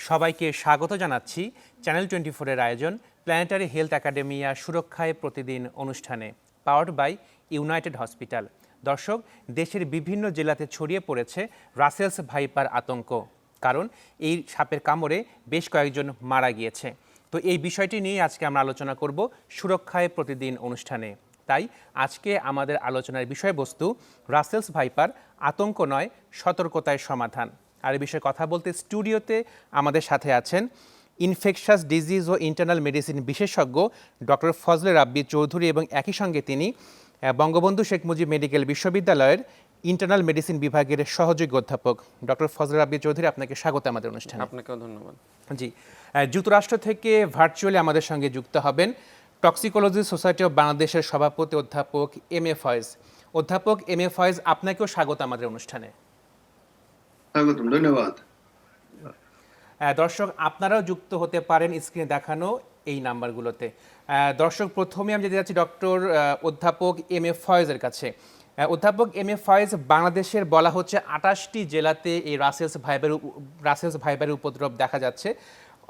সবাইকে স্বাগত জানাচ্ছি চ্যানেল 24 এর আয়োজন প্ল্যানেটারি হেলথ একাডেমিয়া সুরক্ষায় প্রতিদিন অনুষ্ঠানে পাওয়ার্ড বাই ইউনাইটেড হসপিটাল। দর্শক, দেশের বিভিন্ন জেলাতে ছড়িয়ে পড়েছে রাসেলস ভাইপার আতঙ্ক, কারণ এই সাপের কামড়ে বেশ কয়েকজন মারা গিয়েছে। তো এই বিষয়টি নিয়ে আজকে আমরা আলোচনা করব সুরক্ষায় প্রতিদিন অনুষ্ঠানে। তাই আজকে আমাদের আলোচনার বিষয়বস্তু রাসেলস ভাইপার আতঙ্ক নয়, সতর্কতায় সমাধান। আর এই বিষয়ে কথা বলতে স্টুডিওতে আমাদের সাথে আছেন ইনফেকশাস ডিজিজ ও ইন্টারনাল মেডিসিন বিশেষজ্ঞ ডক্টর ফজলে রাব্বি চৌধুরী এবং একই সঙ্গে তিনি বঙ্গবন্ধু শেখ মুজিব মেডিকেল বিশ্ববিদ্যালয়ের ইন্টারনাল মেডিসিন বিভাগের সহযোগী অধ্যাপক। ডক্টর ফজলে রাব্বি চৌধুরী, আপনাকে স্বাগত আমাদের অনুষ্ঠানে। আপনাকেও ধন্যবাদ। জি, যুক্তরাষ্ট্র থেকে ভার্চুয়ালি আমাদের সঙ্গে যুক্ত হবেন টক্সিকোলজি সোসাইটি অফ বাংলাদেশের সভাপতি অধ্যাপক এম এ ফয়েজ। অধ্যাপক এম এ ফয়েজ, আপনাকেও স্বাগত আমাদের অনুষ্ঠানে। স্বাগতম, ধন্যবাদ। দর্শক, আপনারাও যুক্ত হতে পারেন স্ক্রিনে দেখানো এই নাম্বারগুলোতে। দর্শক, প্রথমে আমি যেতে যাচ্ছি ডক্টর অধ্যাপক এম এ ফয়েজের কাছে। অধ্যাপক এম এ ফয়েজ, বাংলাদেশের বলা হচ্ছে 28টি জেলাতে এই রাসেলস ভাইপারের উপদ্রব দেখা যাচ্ছে।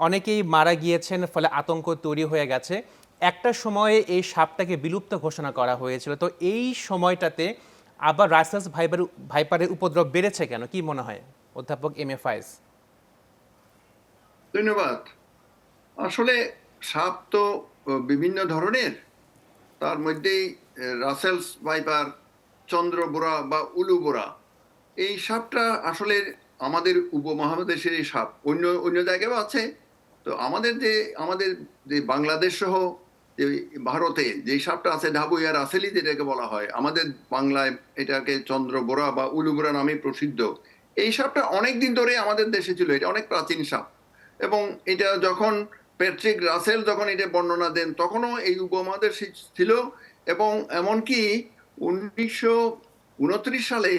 অনেকেই মারা গিয়েছেন, ফলে আতঙ্ক তৈরি হয়ে গেছে। একটা সময়ে এই সাপটাকে বিলুপ্ত ঘোষণা করা হয়েছিল, তো এই সময়টাতে আবার রাসেলস ভাইপারের উপদ্রব বেড়েছে কেন, কি মনে হয় অধ্যাপক এম এ ফয়েজ? ধন্যবাদ। আসলে সাপ তো বিভিন্ন ধরনের, তার মধ্যেই রাসেলস ভাইপার, চন্দ্রবোরা বা উলুবোরা, এই সাপটা আসলে আমাদের উপমহাদেশের এই সাপ, অন্য অন্য জায়গায়ও আছে। তো আমাদের যে বাংলাদেশ সহ যে ভারতে যে সাপটা আছে, ঢাবুইয়া রাসেলি যেটাকে বলা হয়, আমাদের বাংলায় এটাকে চন্দ্রবোরা বা উলুবোরা নামে প্রসিদ্ধ। এই সাপটা অনেক দিন ধরে আমাদের দেশে ছিল, এটা অনেক প্রাচীন সাপ। এবং এটা যখন প্যাট্রিক রাসেল যখন এটা বর্ণনা দেন, তখনও এই উপমহাদেশ ছিল। এবং এমনকি 1929 সালে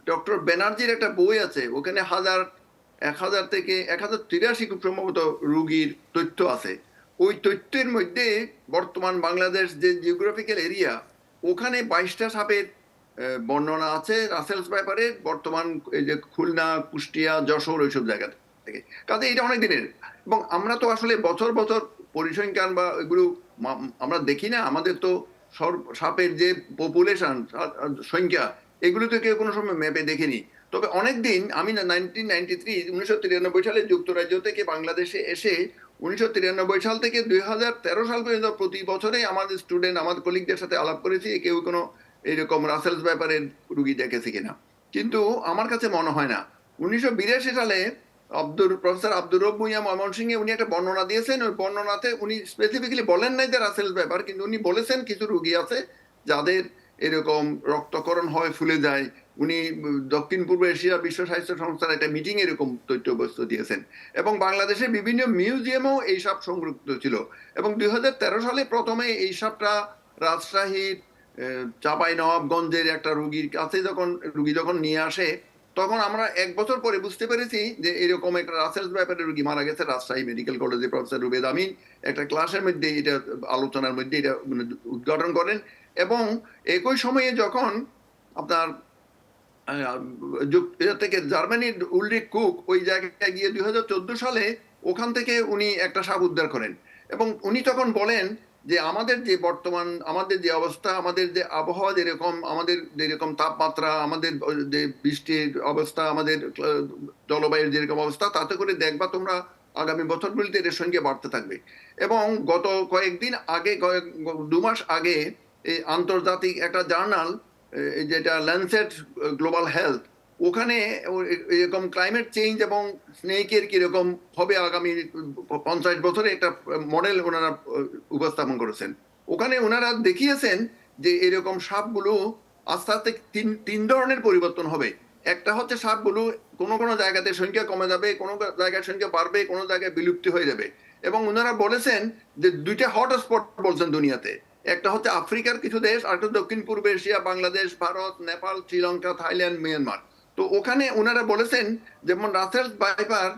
ডক্টর ব্যানার্জির একটা বই আছে, ওখানে 1000 থেকে 1083 খুব সম্ভবত রোগীর তথ্য আছে। ওই তথ্যের মধ্যে বর্তমান বাংলাদেশ যে জিওগ্রাফিক্যাল এরিয়া, ওখানে 22টা সাপের বর্ণনা আছে রাসেলস ভাইপারের, বর্তমান এই যে খুলনা, কুষ্টিয়া, যশোর, ওইসব জায়গা থেকে। কাজে এটা অনেক দিনের। এবং আমরা তো আসলে বছর বছর পরিসংখ্যান বা এগুলো আমরা দেখি না। আমাদের তো সাপের যে পপুলেশন সংখ্যা, এগুলো তো কেউ কোনো সময় ম্যাপে দেখেনি। তবে অনেকদিন আমি 1993 সালে যুক্তরাজ্য থেকে বাংলাদেশে এসে 1993 সাল থেকে 2013 সাল পর্যন্ত প্রতি বছরে আমাদের স্টুডেন্ট, আমাদের কলিগদের সাথে আলাপ করেছি, কেউ কোনো এরকম রাসেলস ব্যাপারের রুগী দেখেছে কিনা। কিন্তু আমার কাছে মনে হয় না। 1982 সালে প্রফেসর আব্দুর রব ভূঁইয়া ময়মনসিংহে উনি একটা বর্ণনা দিয়েছেন। ওই বর্ণনাতে উনি স্পেসিফিক্যালি বলেন নাই যে রাসেলস ব্যাপার, কিন্তু উনি বলেছেন কিছু রুগী আছে যাদের এরকম রক্তকরণ হয়, ফুলে যায়। উনি দক্ষিণ পূর্ব এশিয়া বিশ্ব স্বাস্থ্য সংস্থার একটা মিটিং এরকম তথ্যবস্তু দিয়েছেন। এবং বাংলাদেশের বিভিন্ন মিউজিয়ামেও এই সাপ সংরক্ষিত ছিল। এবং 2013 সালে প্রথমে এই সাপটা রাজশাহীর চাঁপাইনবাবগঞ্জের একটা রুগীর কাছে রুগী যখন নিয়ে আসে, তখন আমরা 1 বছর পরে বুঝতে পেরেছি যে এরকম একটা রাসেলস ভাইপারের রুগী মারা গেছে রাজশাহী মেডিকেল কলেজে। প্রফেসর রুবেদ আমিন একটা ক্লাসের মধ্যে, এটা আলোচনার মধ্যে এটা উদ্ঘাটন করেন। এবং একই সময়ে যখন আপনার থেকে জার্মানির উলরিক কুক ওই জায়গায় গিয়ে 2014 সালে ওখান থেকে উনি একটা সাপ উদ্ধার করেন। এবং উনি তখন বলেন যে আমাদের যে বর্তমান আমাদের যে অবস্থা, আমাদের যে আবহাওয়া যেরকম, আমাদের যেরকম তাপমাত্রা, আমাদের যে বৃষ্টির অবস্থা, আমাদের জলবায়ুর যেরকম অবস্থা, তাতে করে দেখবা তোমরা আগামী বছরগুলিতে এর সঙ্গে বাড়তে থাকবে। এবং গত কয়েকদিন আগে, 2 মাস আগে, এই আন্তর্জাতিক একটা জার্নাল, যেটা ল্যান্সেট গ্লোবাল হেলথ, ওখানে এরকম ক্লাইমেট চেঞ্জ এবং স্নেকের কিরকম হবে আগামী 50 বছরে একটা মডেল ওনারা উপস্থাপন করেছেন। ওখানে ওনারা দেখিয়েছেন যে এরকম সাপগুলো আস্তে আস্তে তিন ধরনের পরিবর্তন হবে। একটা হচ্ছে সাপগুলো কোনো জায়গাতে সংখ্যা কমে যাবে, কোনো জায়গায় সংখ্যা বাড়বে, কোনো জায়গায় বিলুপ্তি হয়ে যাবে। এবং ওনারা বলেছেন যে 2টা হটস্পট বলছেন দুনিয়াতে, একটা হচ্ছে আফ্রিকার কিছু দেশ, আর একটা দক্ষিণ পূর্ব Asia, Bangladesh, Bharat, Nepal, Sri Lanka, Thailand, Myanmar. তো ওখানে ওনারা বলেছেন যেমন রাসেলস ভাইপার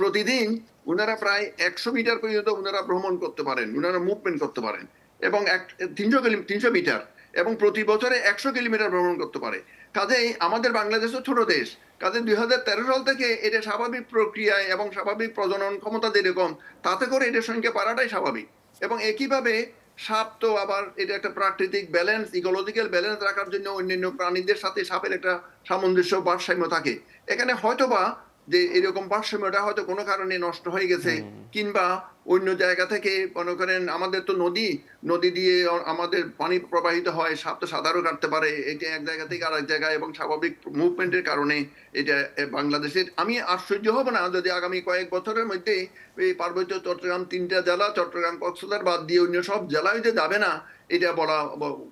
প্রতিদিন ওনারা প্রায় 100 মিটার পর্যন্ত ওনারা ভ্রমণ করতে পারেন, ওনারা মুভমেন্ট করতে পারেন। এবং 300 মিটার, এবং প্রতি বছরে 100 কিলোমিটার ভ্রমণ করতে পারে। কাজেই আমাদের বাংলাদেশও ছোট দেশ, কাজে 2013 সাল থেকে এটা স্বাভাবিক প্রক্রিয়ায় এবং স্বাভাবিক প্রজনন ক্ষমতা যেরকম, তাতে করে এটার সংখ্যা বাড়াটাই স্বাভাবিক। এবং একইভাবে সাপ তো আবার এটা একটা প্রাকৃতিক ব্যালেন্স, ইকোলজিক্যাল ব্যালেন্স রাখার জন্য অন্যান্য প্রাণীদের সাথে সাপের একটা সামঞ্জস্য ভারসাম্য থাকে। এখানে হয়তোবা যে এরকম ভারসাম্যটা হয়তো কোনো কারণে নষ্ট হয়ে গেছে, কিংবা অন্য জায়গা থেকে মনে করেন আমাদের তো নদী দিয়ে আমাদের পানি প্রবাহিত হয়, সাপ তো সাঁতারও কাটতে পারে, এটা এক জায়গা থেকে আরেক জায়গায়, এবং স্বাভাবিক মুভমেন্টের কারণে এটা বাংলাদেশের, আমি আশ্চর্য হব না যদি আগামী কয়েক বছরের মধ্যে এই পার্বত্য চট্টগ্রাম 3টা জেলা, চট্টগ্রাম কক্সবাজার বাদ দিয়ে অন্য সব জেলায় যে যাবে না, এটা বলা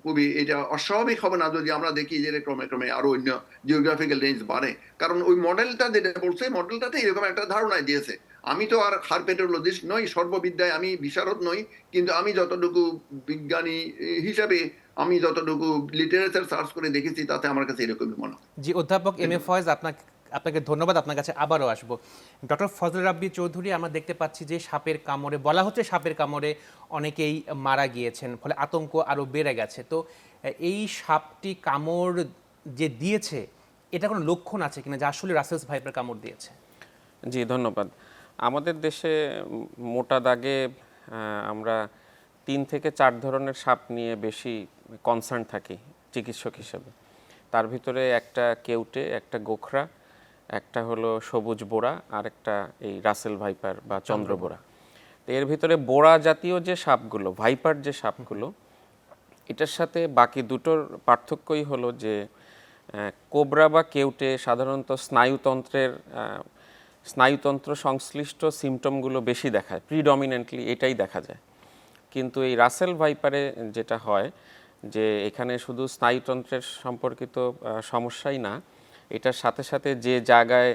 খুবই এটা অস্বাভাবিক হবে না যদি আমরা দেখি যে ক্রমে ক্রমে আরো অন্য জিওগ্রাফিক্যাল রেঞ্জ বাড়ে। কারণ ওই মডেলটা যেটা বলছে, মডেলটাতে এরকম একটা ধারণায় দিয়েছে। আমি তো আর হারপেটোলজিস্ট নই, সর্ববিদ্যায় আমি বিশারদ নই, কিন্তু আমি যতটুকু বিজ্ঞানী হিসাবে আমি যতটুকু লিটারেচার সার্চ করে দেখেছি, তাতে আমার কাছে এরকমই মনে হয়। জি, অধ্যাপক এম এ ফয়েজ, আপনাকে ধন্যবাদ। আপনার কাছে আবারও আসবো। ডক্টর ফজল রাব্বি চৌধুরী, আমরা দেখতে পাচ্ছি যে সাপের কামড়ে, বলা হচ্ছে সাপের কামড়ে অনেকেই মারা গিয়েছেন, ফলে আতঙ্ক আরও বেড়ে গেছে। তো এই সাপটি কামড় যে দিয়েছে, এটা কোনো লক্ষণ আছে কিনা যে আসলে রাসেলস ভাইপার কামড় দিয়েছে? জি, ধন্যবাদ। আমাদের দেশে মোটা দাগে আমরা 3 থেকে 4 ধরনের সাপ নিয়ে বেশি কনসার্ন থাকি চিকিৎসক হিসেবে। তার ভিতরে একটা কেউটে, একটা গোখরা, একটা হলো সবুজ বোরা, আর একটা এই রাসেল ভাইপার বা চন্দ্রবোরা। তো এর ভিতরে বোরা জাতীয় যে সাপগুলো, ভাইপার যে সাপগুলো, এটার সাথে বাকি দুটোর পার্থক্যই হলো যে কোবরা বা কেউটে সাধারণত স্নায়ুতন্ত্র সংশ্লিষ্ট সিমটমগুলো বেশি দেখায়, প্রিডমিনেন্টলি এটাই দেখা যায়। কিন্তু এই রাসেল ভাইপারে যেটা হয় যে এখানে শুধু স্নায়ুতন্ত্রের সম্পর্কিত সমস্যাই না, এটার সাথে সাথে যে জায়গায়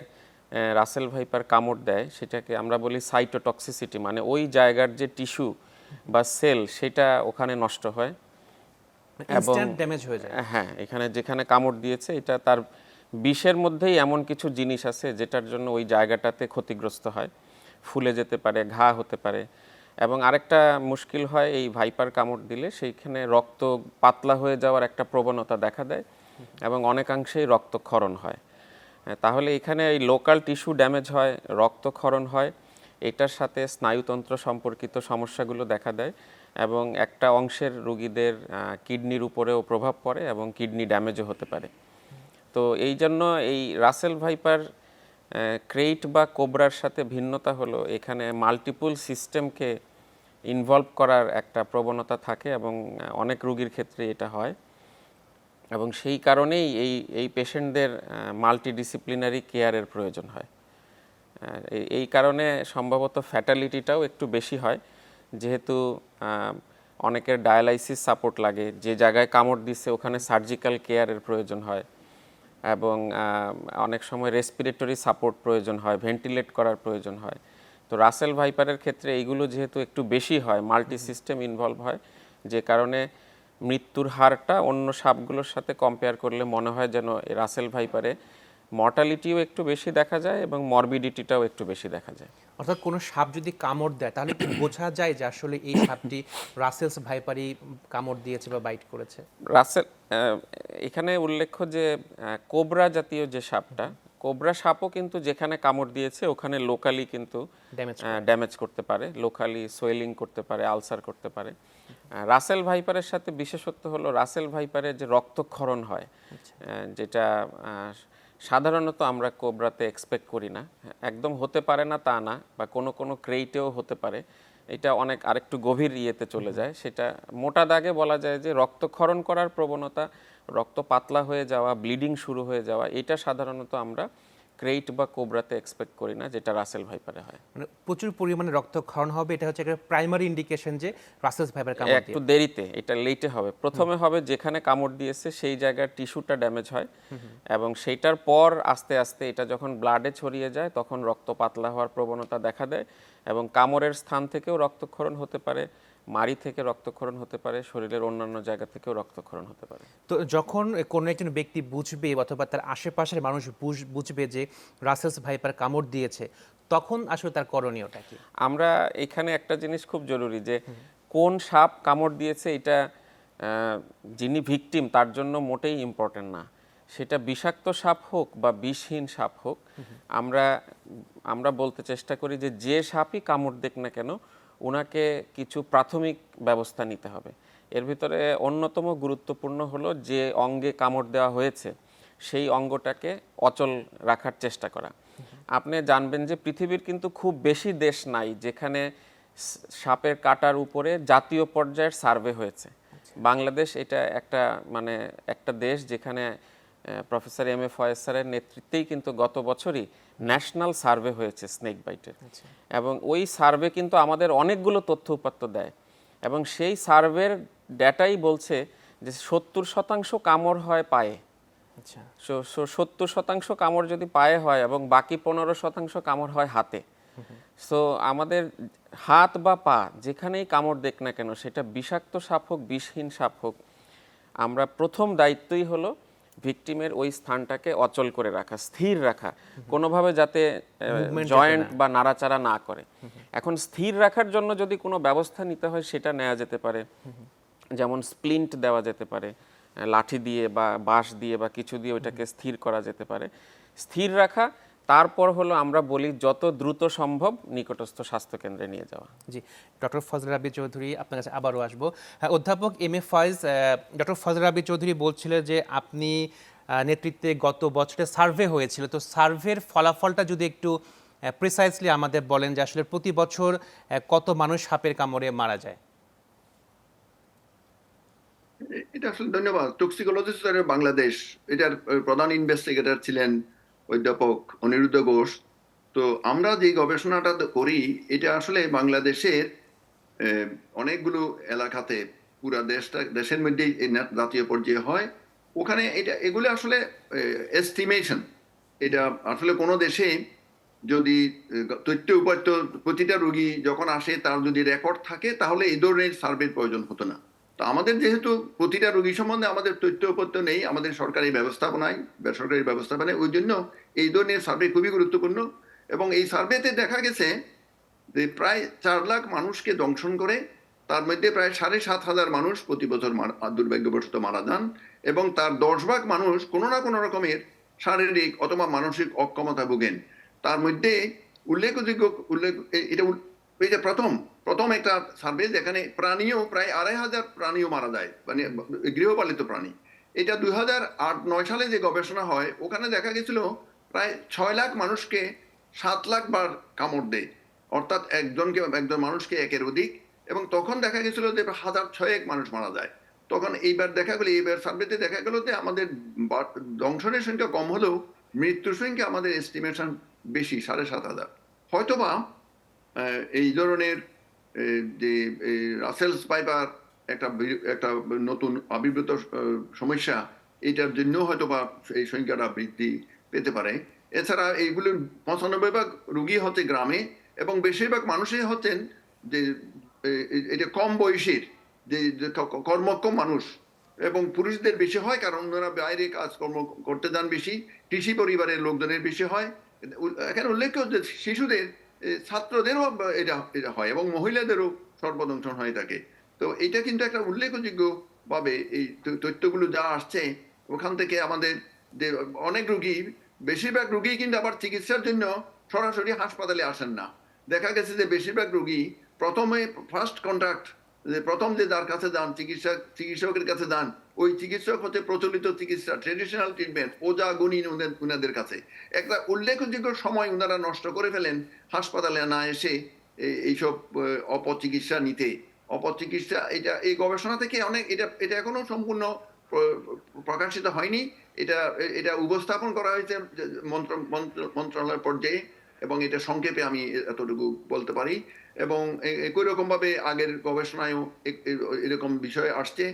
রাসেল ভাইপার কামড় দেয় সেটাকে আমরা বলি সাইটোটক্সিসিটি, মানে ওই জায়গার যে টিস্যু বা সেল সেটা ওখানে নষ্ট হয় এবং ড্যামেজ হয়ে যায়। হ্যাঁ, এখানে যেখানে কামড় দিয়েছে এটা তার বিষের মধ্যেই এমন কিছু জিনিস আছে যেটার জন্য ওই জায়গাটাতে ক্ষতিগ্রস্ত হয়, ফুলে যেতে পারে, ঘা হতে পারে। এবং আরেকটা মুশকিল হয়, এই ভাইপার কামড় দিলে সেইখানে রক্ত পাতলা হয়ে যাওয়ার একটা প্রবণতা দেখা দেয় এবং অনেকাংশেই রক্তক্ষরণ হয়। তাহলে এখানে এই লোকাল টিস্যু ড্যামেজ হয়, রক্তক্ষরণ হয়, এটার সাথে স্নায়ুতন্ত্র সম্পর্কিত সমস্যাগুলো দেখা দেয় এবং একটা অংশের রোগীদের কিডনির উপরেও প্রভাব পড়ে এবং কিডনি ড্যামেজও হতে পারে। তো এই জন্য এই রাসেল ভাইপার ক্রেইট বা কোবরার সাথে ভিন্নতা হলো এখানে মাল্টিপল সিস্টেমকে ইনভলভ করার একটা প্রবণতা থাকে এবং অনেক রোগীর ক্ষেত্রে এটা হয় এবং সেই কারণেই এই পেশেন্টদের মাল্টিডিসিপ্লিনারি কেয়ারের প্রয়োজন হয়। এই কারণে সম্ভবত ফ্যাটালিটিটাও একটু বেশি হয়, যেহেতু অনেকের ডায়ালাইসিস সাপোর্ট লাগে, যে জায়গায় কামড় দিচ্ছে ওখানে সার্জিক্যাল কেয়ারের প্রয়োজন হয় এবং অনেক সময় রেসপিরেটরি সাপোর্ট প্রয়োজন হয়, ভেন্টিলেট করার প্রয়োজন হয়। তো রাসেল ভাইপারের ক্ষেত্রে এইগুলো যেহেতু একটু বেশি হয়, মাল্টি সিস্টেম ইনভলভ হয়, যে কারণে মৃত্যুর হারটা অন্য সাপগুলোর সাথে কম্পেয়ার করলে মনে হয় যেন রাসেল ভাইপারে মর্টালিটিও একটু বেশি দেখা যায় এবং মরবিডিটিটাও একটু বেশি দেখা যায়। অর্থাৎ কোনো সাপ যদি কামড় দেয় তাহলে কি বোঝা যায় যে আসলে এই সাপটি রাসেলস ভাইপারই কামড় দিয়েছে বা বাইট করেছে? রাসেল এখানে উল্লেখ্য যে কোবরা জাতীয় যে সাপটা, কোবরা সাপও কিন্তু যেখানে কামড় দিয়েছে ওখানে লোকালি কিন্তু ড্যামেজ করতে পারে, লোকালি সোয়েলিং করতে পারে, আলসার করতে পারে। রাসেল ভাইপারের সাথে বিশেষত্ব হলো রাসেল ভাইপারের যে রক্তক্ষরণ হয়, যেটা সাধারণত আমরা কোবরাতে এক্সপেক্ট করি না, একদম হতে পারে না তা না, বা কোনো কোনো ক্রেইটেও হতে পারে, এটা অনেক আরেকটু গভীর ইয়েতে চলে যায়। সেটা মোটা দাগে বলা যায় যে রক্তক্ষরণ করার প্রবণতা, রক্ত পাতলা হয়ে যাওয়া, ব্লিডিং শুরু হয়ে যাওয়া, এটা সাধারণত আমরা ক্রেইট বা কোবরাতে এক্সপেক্ট করি না, যেটা রাসেল ভাইপারে হয়। মানে প্রচুর পরিমাণে রক্তক্ষরণ হবে, এটা হচ্ছে একটা প্রাইমারি ইন্ডিকেশন যে রাসেলস ভাইপার কামড় একটু দেরিতে, এটা লেটে হবে। প্রথমে হবে যেখানে কামড় দিয়েছে সেই জায়গার টিস্যুটা ড্যামেজ হয় এবং সেইটার পর আস্তে আস্তে এটা যখন ব্লাডে ছড়িয়ে যায় তখন রক্ত পাতলা হওয়ার প্রবণতা দেখা দেয় এবং কামড়ের স্থান থেকেও রক্তক্ষরণ হতে পারে, মাড়ি থেকে রক্তক্ষরণ হতে পারে, শরীরের অন্যান্য জায়গা থেকেও রক্তক্ষরণ হতে পারে। তো যখন কোনো একজন ব্যক্তি বুঝবে অথবা তার আশেপাশের মানুষ বুঝবে যে রাসেলস ভাইপার কামড় দিয়েছে, তখন আসলে তার করণীয়টা কি? আমরা এখানে একটা জিনিস খুব জরুরি, যে কোন সাপ কামড় দিয়েছে এটা যিনি ভিকটিম তার জন্য মোটেই ইম্পর্টেন্ট না। সেটা বিষাক্ত সাপ হোক বা বিষহীন সাপ হোক, আমরা বলতে চেষ্টা করি যে যে সাপই কামড় দেখ না কেন ওনাকে কিছু প্রাথমিক ব্যবস্থা নিতে হবে। এর ভিতরে অন্যতম গুরুত্বপূর্ণ হলো যে অঙ্গে কামড় দেওয়া হয়েছে সেই অঙ্গটাকে অচল রাখার চেষ্টা করা। আপনি জানবেন যে পৃথিবীর কিন্তু খুব বেশি দেশ নাই যেখানে সাপের কাটার উপরে জাতীয় পর্যায়ের সার্ভে হয়েছে। বাংলাদেশ এটা একটা দেশ যেখানে প্রফেসর এম এ ফয়েজ স্যারের নেতৃত্বেই কিন্তু গত বছরই ন্যাশনাল সার্ভে হয়েছে স্নেক বাইটের, এবং ওই সার্ভে কিন্তু আমাদের অনেকগুলো তথ্য উপাত্ত দেয়, এবং সেই সার্ভের ডেটাই বলছে যে 70% কামড় হয় পায়ে। 70% কামড় যদি পায়ে হয় এবং বাকি 15% কামড় হয় হাতে। সো আমাদের হাত বা পা যেখানেই কামড় দেখ না কেন, সেটা বিষাক্ত সাপ হোক বিষহীন সাপ হোক, আমরা প্রথম দায়িত্বই হলো ভিকটিমের ওই স্থানটাকে অচল করে রাখা, স্থির রাখা, কোনোভাবে যাতে জয়েন্ট বা নাড়াচাড়া না করে। এখন স্থির রাখার জন্য যদি কোনো ব্যবস্থা নিতে হয় সেটা নেওয়া যেতে পারে, যেমন স্প্লিন্ট দেওয়া যেতে পারে, লাঠি দিয়ে বা বাঁশ দিয়ে বা কিছু দিয়ে ওইটাকে স্থির করা যেতে পারে। স্থির রাখা, তারপর হলো আমরা বলি যত দ্রুত সম্ভব নিকটস্থ স্বাস্থ্যকেন্দ্রে নিয়ে যাওয়া। জি, ডক্টর ফজল রাব্বি চৌধুরী, আপনার কাছে আবারও আসবো। হ্যাঁ, অধ্যাপক M A Faiz, doctor Fazal রাব্বি চৌধুরী বলছিলেন যে আপনি নেতৃত্বে গত বছরে সার্ভে হয়েছিল, তো সার্ভের ফলাফলটা যদি একটু প্রিসাইজলি আমাদের বলেন যে আসলে প্রতি বছর কত মানুষ সাপের কামড়ে মারা যায়। এটা আসলে ধন্যবাদ। টক্সিকোলজিস্ট বাংলাদেশ, এটার প্রধান ইনভেস্টিগেটর ছিলেন অধ্যাপক অনিরুদ্ধ ঘোষ। তো আমরা যে গবেষণাটা করি এটা আসলে বাংলাদেশের অনেকগুলো এলাকাতে, পুরা দেশের মধ্যেই জাতীয় পর্যায়ে হয়। ওখানে এগুলো আসলে এস্টিমেশন। এটা আসলে কোনো দেশে যদি তথ্য উপাত্ত প্রতিটা রোগী যখন আসে তার যদি রেকর্ড থাকে তাহলে এই ধরনের সার্ভের প্রয়োজন হতো না। তো আমাদের যেহেতু প্রতিটা রোগী সম্বন্ধে আমাদের তথ্য উপাত্ত নেই, আমাদের সরকারি ব্যবস্থাপনায় বেসরকারি ব্যবস্থাপনায়, ওই জন্য এই ধরনের সার্ভে খুবই গুরুত্বপূর্ণ। এবং এই সার্ভেতে দেখা গেছে যে প্রায় 4 লাখ মানুষকে দংশন করে, তার মধ্যে প্রায় 7,500 মানুষ প্রতি বছর দুর্ভাগ্যবশত মারা যান, এবং তার 10 ভাগ মানুষ কোনো না কোনো রকমের শারীরিক অথবা মানসিক অক্ষমতা ভোগেন। তার মধ্যে উল্লেখযোগ্য এটা প্রথম একটা সার্ভে যেখানে প্রাণীও প্রায় 2,500 প্রাণীও মারা যায়, মানে গৃহপালিত প্রাণী। এটা 2008-9 সালে যে গবেষণা হয় ওখানে দেখা গেছিল প্রায় 6 লাখ মানুষকে 7 লাখ বার কামড় দেয়, অর্থাৎ একজন মানুষকে একের অধিক। এবং তখন দেখা গেছিল যে 1,600 মানুষ মারা যায়। তখন এইবার সার্ভেতে দেখা গেল যে আমাদের দংশনের সংখ্যা কম হলেও মৃত্যুর সংখ্যা আমাদের এস্টিমেশন বেশি, 7,500। হয়তোবা এই ধরনের যে রাসেলস পাইপার একটা নতুন আবির্ভূত সমস্যা, এটার জন্য হয়তোবা এই সংখ্যাটা বৃদ্ধি পেতে পারে। এছাড়া এইগুলোর 95% রোগী হচ্ছে গ্রামে, এবং বেশিরভাগ মানুষই হচ্ছেন যে এটা কম বয়সের, যে কর্মক্ষম মানুষ, এবং পুরুষদের বেশি হয় কারণ ওনারা বাইরে কাজকর্ম করতে যান বেশি, কৃষি পরিবারের লোকজনের বেশি হয়। এখানে উল্লেখ্য যে শিশুদের, ছাত্রদেরও এটা হয়, এবং মহিলাদেরও সর্বদংশন হয়ে থাকে। তো এটা কিন্তু একটা উল্লেখযোগ্য ভাবে এই তথ্যগুলো যা আসছে ওখান থেকে আমাদের যে অনেক রোগী, বেশিরভাগ রোগী কিন্তু আবার চিকিৎসার জন্য সরাসরি হাসপাতালে আসেন না। দেখা গেছে যে বেশিরভাগ রোগী ফার্স্ট কন্ট্যাক্ট, প্রথম যে যার কাছে যান, চিকিৎসকের কাছে যান, ওই চিকিৎসক হচ্ছে প্রচলিত চিকিৎসা, ট্রেডিশনাল ট্রিটমেন্ট, ওজা গুণী উনাদের কাছে। একটা উল্লেখযোগ্য সময় উনারা নষ্ট করে ফেলেন হাসপাতালে না এসে এইসব অপচিকিৎসা নিতে। অপচিকিৎসা এই গবেষণা থেকে এটা এখনো সম্পূর্ণ প্রকাশিত হয়নি। এটা উপস্থাপন করা হয়েছে মন্ত্রণালয় পর্যায়ে, এবং এটা সংক্ষেপে আমি এতটুকু বলতে পারি। এবং একই রকম ভাবে আগের গবেষণায়ও এরকম বিষয় আসছে,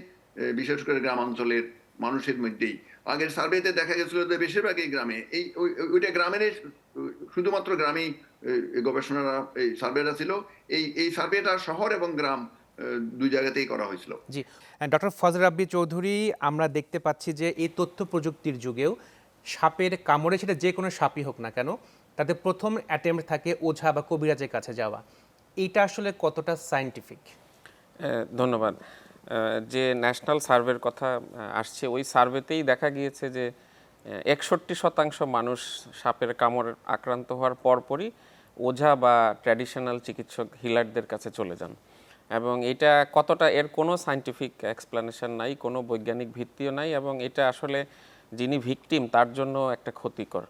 বিশেষ করে গ্রামাঞ্চলের মানুষের মধ্যেই। আগের সার্ভেতে দেখা গেছিল যে বেশিরভাগই গ্রামে, ওইটা গ্রামের, শুধুমাত্র গ্রামেই গবেষণারা এই সার্ভেটা ছিল। এই সার্ভেটা শহর এবং গ্রাম দুই জায়গাতেই করা হয়েছিল। জি, ডক্টর ফজল রাব্বি চৌধুরী, আমরা দেখতে পাচ্ছি যে এই তথ্য প্রযুক্তির যুগেও সাপের কামড়ে, সেটা যে কোনো সাপই হোক না কেন, তাদের প্রথম অ্যাটেম্প্ট থাকে ওঝা বা কবিরাজের কাছে যাওয়া। এইটা আসলে কতটা সায়েন্টিফিক? ধন্যবাদ। যে ন্যাশনাল সার্ভের কথা আসছে, ওই সার্ভেতেই দেখা গিয়েছে যে 61% মানুষ সাপের কামড় আক্রান্ত হওয়ার পরপরই ওঝা বা ট্র্যাডিশনাল চিকিৎসক হিলারদের কাছে চলে যান। এবং এটা কতটা, এর কোনো সায়েন্টিফিক এক্সপ্লেনেশন নাই, কোনো বৈজ্ঞানিক ভিত্তিও নাই, এবং এটা আসলে যিনি ভিকটিম তার জন্য একটা ক্ষতিকর।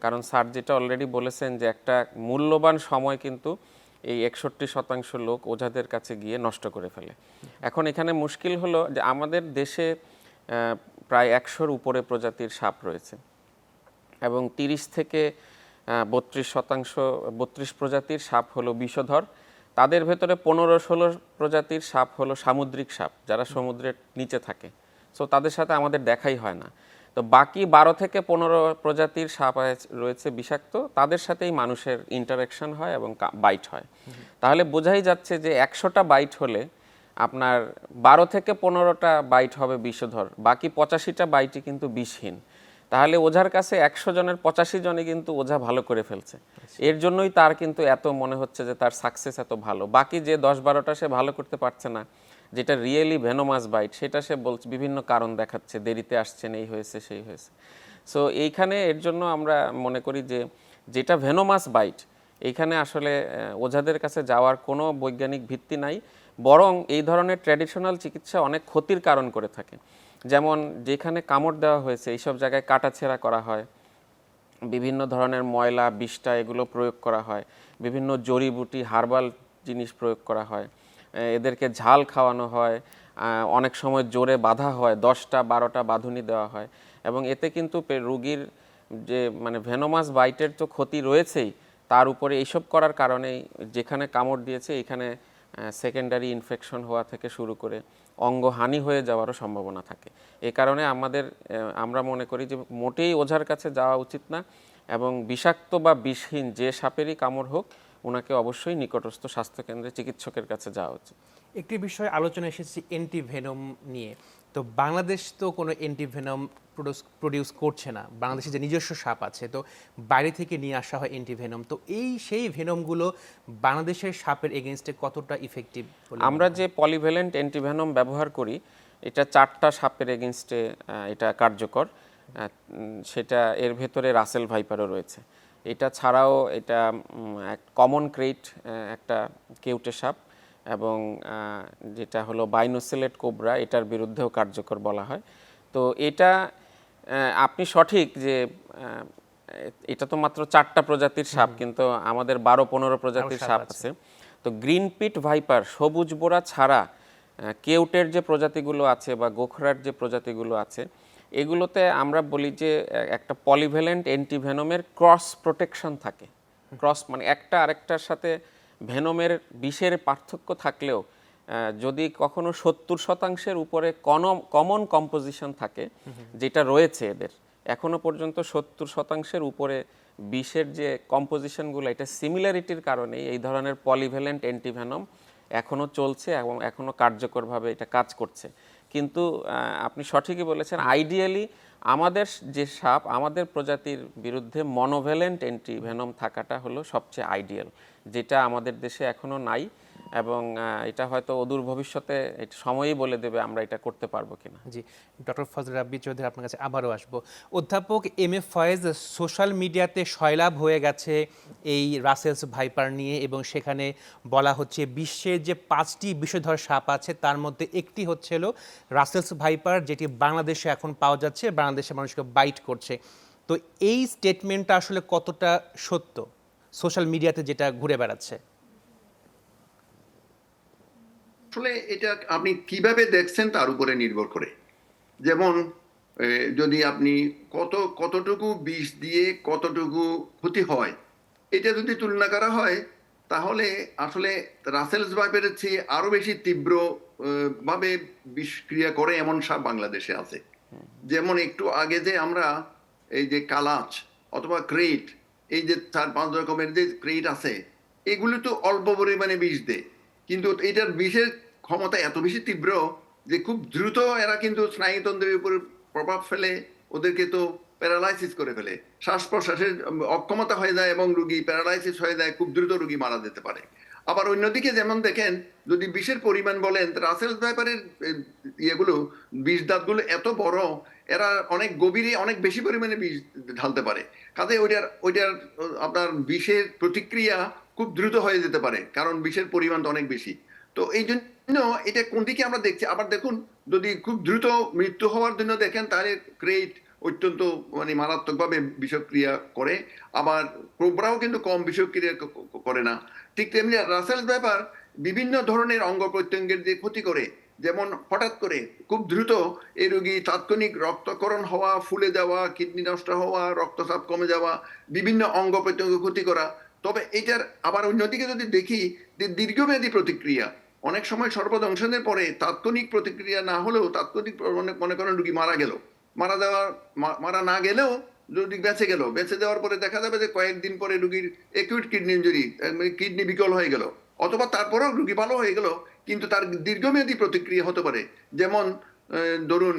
কারণ স্যার যেটা অলরেডি বলেছেন যে একটা মূল্যবান সময় কিন্তু এই 61% লোক ওঝাদের কাছে গিয়ে নষ্ট করে ফেলে। এখন এখানে মুশকিল হলো যে আমাদের দেশে প্রায় 100-র উপরে প্রজাতির সাপ রয়েছে এবং 30 থেকে 32 প্রজাতির সাপ হলো বিষধর। তাদের ভেতরে 15-16 প্রজাতির সাপ হলো সামুদ্রিক সাপ, যারা সমুদ্রের নিচে থাকে। সো তাদের সাথে আমাদের দেখাই হয় না। তো বাকি 12 থেকে 15 প্রজাতির সাপ রয়েছে বিষাক্ত, তাদের সাথেই মানুষের ইন্টারাকশন হয় এবং বাইট হয়। তাহলে বোঝাই যাচ্ছে যে 100টা বাইট হলে আপনার 12 থেকে 15টা বাইট হবে বিষধর, বাকি 85টা বাইটই কিন্তু বিষহীন। তাহলে ওঝার কাছে 100 জনের 85 জনই কিন্তু ওঝা ভালো করে ফেলছে। এর জন্যই তার কিন্তু এত মনে হচ্ছে যে তার সাকসেস এত ভালো। বাকি যে 10-12টা সে ভালো করতে পারছে না, যেটা রিয়েলি ভেনোমাস বাইট, সেটা সে বলছে বিভিন্ন কারণ দেখাচ্ছে, দেরিতে আসছেন, এই হয়েছে সেই হয়েছে। সো এইখানে এর জন্য আমরা মনে করি যে যেটা ভেনোমাস বাইট, এইখানে আসলে ওঝাদের কাছে যাওয়ার কোনো বৈজ্ঞানিক ভিত্তি নাই, বরং এই ধরনের ট্র্যাডিশনাল চিকিৎসা অনেক ক্ষতির কারণ করে থাকে। যেমন যেখানে কামড় দেওয়া হয়েছে এইসব জায়গায় কাটাছেঁড়া করা হয়, বিভিন্ন ধরনের ময়লা বিষ্ঠা এগুলো প্রয়োগ করা হয়, বিভিন্ন জড়িবুটি হার্বাল জিনিস প্রয়োগ করা হয়, এদেরকে ঝাল খাওয়ানো হয়, অনেক সময় জোরে বাঁধা হয়, 10টা 12টা বাঁধুনি দেওয়া হয়, এবং এতে কিন্তু রোগীর যে মানে ভেনোমাস বাইটের তো ক্ষতি রয়েছেই, তার উপরে এইসব করার কারণেই যেখানে কামড় দিয়েছে এখানে সেকেন্ডারি ইনফেকশন হওয়া থেকে শুরু করে অঙ্গহানি হয়ে যাওয়ারও সম্ভাবনা থাকে। এ কারণে আমরা মনে করি যে মোটেই ওঝার কাছে যাওয়া উচিত না, এবং বিষাক্ত বা বিষহীন যে সাপেরই কামড় হোক ওনাকে অবশ্যই নিকটস্থ স্বাস্থ্যকেন্দ্রে চিকিৎসকের কাছে যাওয়া উচিত। একটি বিষয় আলোচনা এসেছে অ্যান্টিভেনম নিয়ে। তো বাংলাদেশ তো কোনো অ্যান্টিভেনম প্রডিউস করছে না, বাংলাদেশে যে নিজস্ব সাপ আছে তো বাইরে থেকে নিয়ে আসা হয় অ্যান্টিভেনম। তো সেই ভেনমগুলো বাংলাদেশের সাপের এগেনস্টে কতটা ইফেক্টিভ? আমরা যে পলিভ্যালেন্ট অ্যান্টিভেনম ব্যবহার করি এটা 4টা সাপের এগেনস্টে এটা কার্যকর। সেটা এর ভেতরে রাসেল ভাইপারও রয়েছে। এটা ছাড়াও এটা এক কমন ক্রেট একটা কেউটে সাপ, এবং যেটা হলো বাইনোসেলেট কোবরা, এটার বিরুদ্ধেও কার্যকর বলা হয়। তো এটা আপনি সঠিক যে এটা তো মাত্র 4টা প্রজাতির সাপ, কিন্তু আমাদের 12-15 প্রজাতির সাপ আছে। তো গ্রিন পিট ভাইপার, সবুজ বোরা ছাড়া কেউটের যে প্রজাতিগুলো আছে বা গোখরার যে প্রজাতিগুলো আছে, এগুলোতে আমরা বলি যে একটা পলিভ্যালেন্ট অ্যান্টিভেনমের ক্রস প্রোটেকশন থাকে। ক্রস মানে একটা আরেকটার সাথে ভেনমের বিষের পার্থক্য থাকলেও যদি কখনো 70% উপরে কমন কম্পোজিশন থাকে, যেটা রয়েছে এদের এখনো পর্যন্ত 70% উপরে বিষের যে কম্পোজিশনগুলো, এটা সিমিলারিটির কারণে এই ধরনের পলিভ্যালেন্ট অ্যান্টিভেনম এখনো চলছে এবং এখনো কার্যকরভাবে এটা কাজ করছে। কিন্তু আপনি সঠিকই বলেছেন, আইডিয়ালি আমাদের যে সাপ, আমাদের প্রজাতির বিরুদ্ধে মনোভ্যালেন্ট অ্যান্টিভেনম থাকাটা হলো সবচেয়ে আইডিয়াল, যেটা আমাদের দেশে এখনো নাই, এবং এটা হয়তো অদূর ভবিষ্যতে সময়ই বলে দেবে আমরা এটা করতে পারবো কিনা। জি, ডক্টর ফজল রাব্বি চৌধুরী আপনার কাছে আবারও আসবো। অধ্যাপক এম এ ফয়েজ, সোশ্যাল মিডিয়াতে সয়লাভ হয়ে গেছে এই রাসেলস ভাইপার নিয়ে, এবং সেখানে বলা হচ্ছে বিশ্বের যে 5টি বিষধর সাপ আছে তার মধ্যে একটি হচ্ছে হলো রাসেলস ভাইপার, যেটি বাংলাদেশে এখন পাওয়া যাচ্ছে, বাংলাদেশের মানুষকে বাইট করছে। তো এই স্টেটমেন্টটা আসলে কতটা সত্য সোশ্যাল মিডিয়াতে যেটা ঘুরে বেড়াচ্ছে? আসলে এটা আপনি কিভাবে দেখছেন তার উপরে নির্ভর করে। যেমন যদি আপনি কতটুকু বিষ দিয়ে কতটুকু ক্ষতি হয় এটা যদি তুলনা করা হয়, তাহলে আসলে রাসেলস ভাইপারের চেয়ে আরো বেশি তীব্র ভাবে বিষক্রিয়া করে এমন সাপ বাংলাদেশে আছে। যেমন একটু আগে যে আমরা এই যে কালাচ অথবা ক্রেট, এই যে 4-5 রকমের যে ক্রেট আছে, এগুলো তো অল্প পরিমাণে বিষ দেয়, কিন্তু এটার বিষের ক্ষমতা এত বেশি তীব্র যে খুব দ্রুত এরা কিন্তু স্নায়ুতন্ত্রের উপর প্রভাব ফেলে, ওদেরকে তো প্যারালাইসিস করে ফেলে, শ্বাস প্রশ্বাসের অক্ষমতা হয়ে যায় এবং রুগী প্যারালাইসিস হয়ে যায়, খুব দ্রুত রুগী মারা যেতে পারে। আবার অন্যদিকে যেমন দেখেন, যদি বিষের পরিমাণ বলেন, রাসেল ভাইপারের ইয়েগুলো, বিষ দাঁতগুলো এত বড়, এরা অনেক গভীরে অনেক বেশি পরিমাণে বিষ ঢালতে পারে। কাজে ওইটার আপনার বিষের প্রতিক্রিয়া খুব দ্রুত হয়ে যেতে পারে, কারণ বিষের পরিমাণ তো অনেক বেশি। তো এই জন্য এটা কোন দিকে আমরা দেখছি। আবার দেখুন, যদি খুব দ্রুত মৃত্যু হওয়ার জন্য দেখেন, তাহলে ক্রেট অত্যন্ত মানে মারাত্মকভাবে বিষক্রিয়া করে। আবার কোবরাও কিন্তু কম বিষক্রিয়া করে না। ঠিক তেমনি রাসেল ব্যাপার বিভিন্ন ধরনের অঙ্গ প্রত্যঙ্গের যে ক্ষতি করে, যেমন হঠাৎ করে খুব দ্রুত এই রোগী তাৎক্ষণিক রক্তক্ষরণ হওয়া, ফুলে যাওয়া, কিডনি নষ্ট হওয়া, রক্তচাপ কমে যাওয়া, বিভিন্ন অঙ্গ প্রত্যঙ্গ ক্ষতি করা। তবে এটার আবার অন্যদিকে যদি দেখি যে দীর্ঘমেয়াদী প্রতিক্রিয়া, অনেক সময় সর্বদংশনের পরে তাৎক্ষণিক প্রতিক্রিয়া না হলেও, তাৎক্ষণিক মনে করেন রোগী মারা না গেলেও যদি বেঁচে যাওয়ার পরে দেখা যাবে যে কয়েকদিন পরে রোগীর একিউট কিডনি ইনজুরি, কিডনি বিকল হয়ে গেল, অথবা তারপরেও রোগী ভালো হয়ে গেল, কিন্তু তার দীর্ঘমেয়াদী প্রতিক্রিয়া হতে পারে। যেমন ধরুন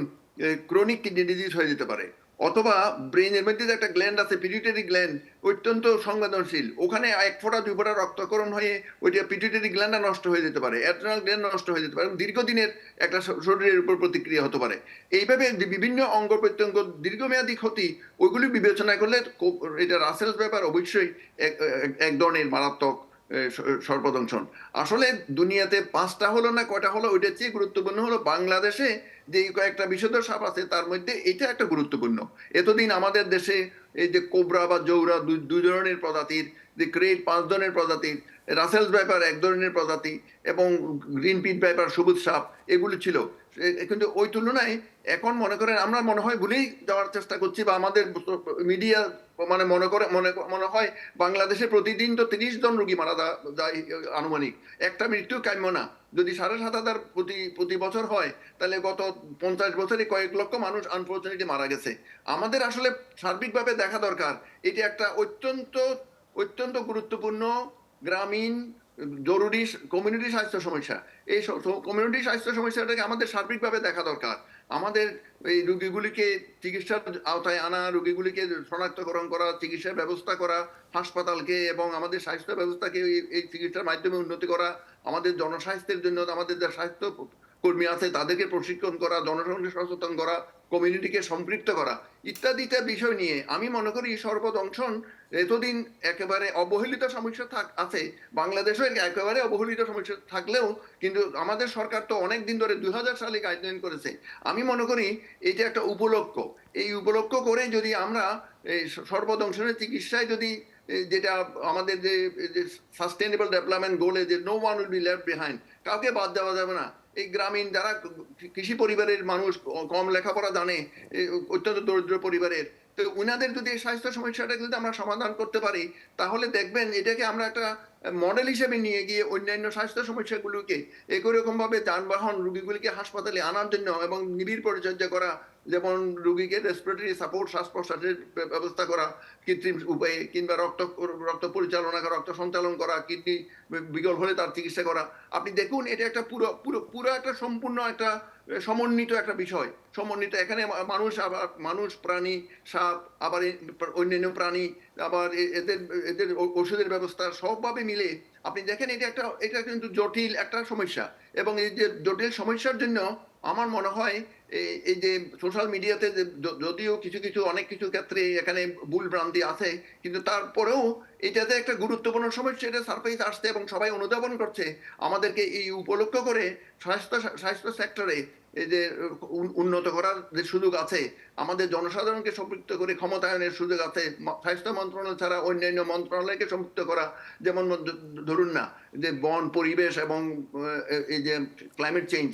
ক্রনিক কিডনি ডিজিজ হয়ে যেতে পারে, অথবা ব্রেনের মধ্যে যে একটা গ্ল্যান্ড আছে, পিটুইটারি গ্ল্যান্ড, অত্যন্ত সংবেদনশীল, ওখানে 1 ফোঁটা 2 ফোঁটা রক্তক্ষরণ হয়ে ওইটা পিটুইটারি গ্ল্যান্ডটা নষ্ট হয়ে যেতে পারে, অ্যাড্রেনাল গ্ল্যান্ড নষ্ট হয়ে যেতে পারে, দীর্ঘদিনের একটা শরীরের উপর প্রতিক্রিয়া হতে পারে। এইভাবে বিভিন্ন অঙ্গ প্রত্যঙ্গ দীর্ঘমেয়াদী ক্ষতি, ওইগুলি বিবেচনা করলে এটা রাসেলস ব্যাপার অবশ্যই এক ধরনের মারাত্মক সর্পদংশন। আসলে দুনিয়াতে 5টা হলো না কয়টা হলো, ওইটার চেয়ে গুরুত্বপূর্ণ হলো বাংলাদেশে যে কয়েকটা বিষধর সাপ আছে তার মধ্যে এটা একটা গুরুত্বপূর্ণ। এতদিন আমাদের দেশে এই যে কোবরা বা জৌরা দুই ধরনের প্রজাতির, যে ক্রেট 5 ধরনের প্রজাতির, রাসেলস ভাইপার 1 ধরনের প্রজাতি, এবং গ্রিন পিট ভাইপার সবুজ সাপ, এগুলো ছিল। কিন্তু ওই তুলনায় এখন মনে করেন আমরা মনে হয় ভুলেই যাওয়ার চেষ্টা করছি, বা আমাদের মিডিয়া মানে মনে হয় বাংলাদেশে প্রতিদিন তো 30 জন রোগী মারা যায় আনুমানিক। একটা মৃত্যু কাম্য না। যদি 7,500 প্রতি বছর হয়, তাহলে গত 50 বছরে কয়েক লক্ষ মানুষ আনফর্চুনেটলি মারা গেছে। আমাদের আসলে সার্বিকভাবে দেখা দরকার, এটি একটা অত্যন্ত গুরুত্বপূর্ণ গ্রামীণ জরুরি কমিউনিটি স্বাস্থ্য সমস্যা। এই কমিউনিটি স্বাস্থ্য সমস্যাটাকে আমাদের সার্বিকভাবে দেখা দরকার। আমাদের এই রোগীগুলিকে চিকিৎসার আওতায় আনা, রোগীগুলিকে শনাক্তকরণ করা, চিকিৎসার ব্যবস্থা করা, হাসপাতালকে এবং আমাদের স্বাস্থ্য ব্যবস্থাকে এই চিকিৎসার মাধ্যমে উন্নতি করা, আমাদের জনস্বাস্থ্যের জন্য আমাদের যে স্বাস্থ্য কর্মী আছে তাদেরকে প্রশিক্ষণ করা, জনসংখ্যা সচেতন করা, কমিউনিটিকে সম্পৃক্ত করা, ইত্যাদি বিষয় নিয়ে আমি মনে করি সর্বদংশন এতদিন একেবারে অবহেলিত সমস্যা আছে। বাংলাদেশও একেবারে অবহেলিত সমস্যা থাকলেও কিন্তু আমাদের সরকার তো অনেক দিন ধরে 2000 সালে গাইডলাইন করেছে। আমি মনে করি এটা একটা উপলক্ষ। এই উপলক্ষ করে যদি আমরা এই সর্বদংশনের চিকিৎসায় যদি যেটা আমাদের যে সাস্টেইনেবল ডেভেলপমেন্ট গোলে, যে no one will be left behind, কাউকে বাদ দেওয়া যাবে না। এই গ্রামীণ যারা কৃষি পরিবারের মানুষ, কম লেখাপড়া জানে, অত্যন্ত দরিদ্র পরিবারের, তো উনাদের যদি এই স্বাস্থ্য সমস্যাটা যদি আমরা সমাধান করতে পারি, তাহলে দেখবেন এটাকে আমরা একটা মডেল হিসেবে নিয়ে গিয়ে অন্যান্য স্বাস্থ্য সমস্যাগুলোকে একই রকম ভাবে যানবাহন রোগীগুলিকে হাসপাতালে আনার জন্য এবং নিবিড় পরিচর্যা করা, যেমন রোগীকে রেসপিরেটরি সাপোর্ট, শ্বাস প্রশ্বাসের ব্যবস্থা করা কৃত্রিম উপায়ে, কিংবা রক্ত পরিচালনা করা, রক্ত সঞ্চালন করা, কিডনি বিকল হলে তার চিকিৎসা করা। আপনি দেখুন এটা একটা পুরো একটা সম্পূর্ণ একটা সমন্বিত একটা বিষয়। সমন্বিত এখানে মানুষ, প্রাণী, সাপ, আবার অন্যান্য প্রাণী, আবার এদের ওষুধের ব্যবস্থা সবভাবে মিলে আপনি দেখেন এটা কিন্তু জটিল একটা সমস্যা। এবং এই যে জটিল সমস্যার জন্য আমার মনে হয় এই যে সোশ্যাল মিডিয়াতে যদিও অনেক কিছু ক্ষেত্রে এখানে ভুল ভ্রান্তি আছে, কিন্তু তারপরেও এটাতে একটা গুরুত্বপূর্ণ সমস্যা, এটা সারফেস আসছে এবং সবাই অনুধাবন করছে। আমাদেরকে এই উপলক্ষ করে স্বাস্থ্য সেক্টরে এই যে উন্নত করার যে সুযোগ আছে, আমাদের জনসাধারণকে সম্পৃক্ত করে ক্ষমতায়নের সুযোগ আছে। স্বাস্থ্য মন্ত্রণালয় ছাড়া অন্যান্য মন্ত্রণালয়কে সম্পৃক্ত করা, যেমন ধরুন না যে বন, পরিবেশ এবং এই যে ক্লাইমেট চেঞ্জ,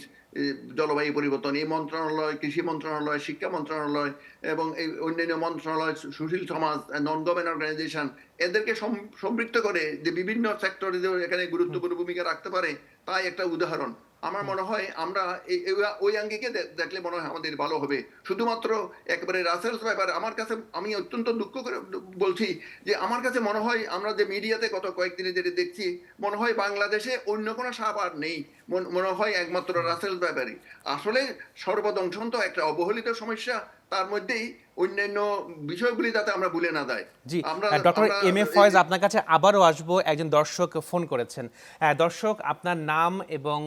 জলবায়ু পরিবর্তন, এই মন্ত্রণালয়, কৃষি মন্ত্রণালয়, শিক্ষা মন্ত্রণালয় এবং এই অন্যান্য মন্ত্রণালয়, সুশীল সমাজ, নন গভর্নমেন্ট অর্গানাইজেশন, এদেরকে সম্পৃক্ত করে যে বিভিন্ন সেক্টরে এখানে গুরুত্বপূর্ণ ভূমিকা রাখতে পারে, তাই একটা উদাহরণ। আমার মনে হয় আমরা ওই আঙ্গিকে দেখলে মনে হয় আমাদের ভালো হবে। শুধুমাত্র একেবারে রাসেলস ব্যাপার আমার কাছে, আমি অত্যন্ত দুঃখ করে বলছি যে আমার কাছে মনে হয় আমরা যে মিডিয়াতে গত কয়েকদিনে যেটা দেখছি, মনে হয় বাংলাদেশে অন্য কোনো সাপ আর নেই, মনে হয় একমাত্র রাসেলস ব্যাপারই। আসলে সর্বদংশন তো একটা অবহেলিত সমস্যা, তার মধ্যেই অন্যান্য বিষয়গুলি যাতে আমরা ভুলে না যাই। জি, আমরা ডক্টর আমরা এম এ ফয়েজ, আপনার কাছে আবারও আসবো। একজন দর্শক ফোন করেছেন। দর্শক, আপনার নাম এবং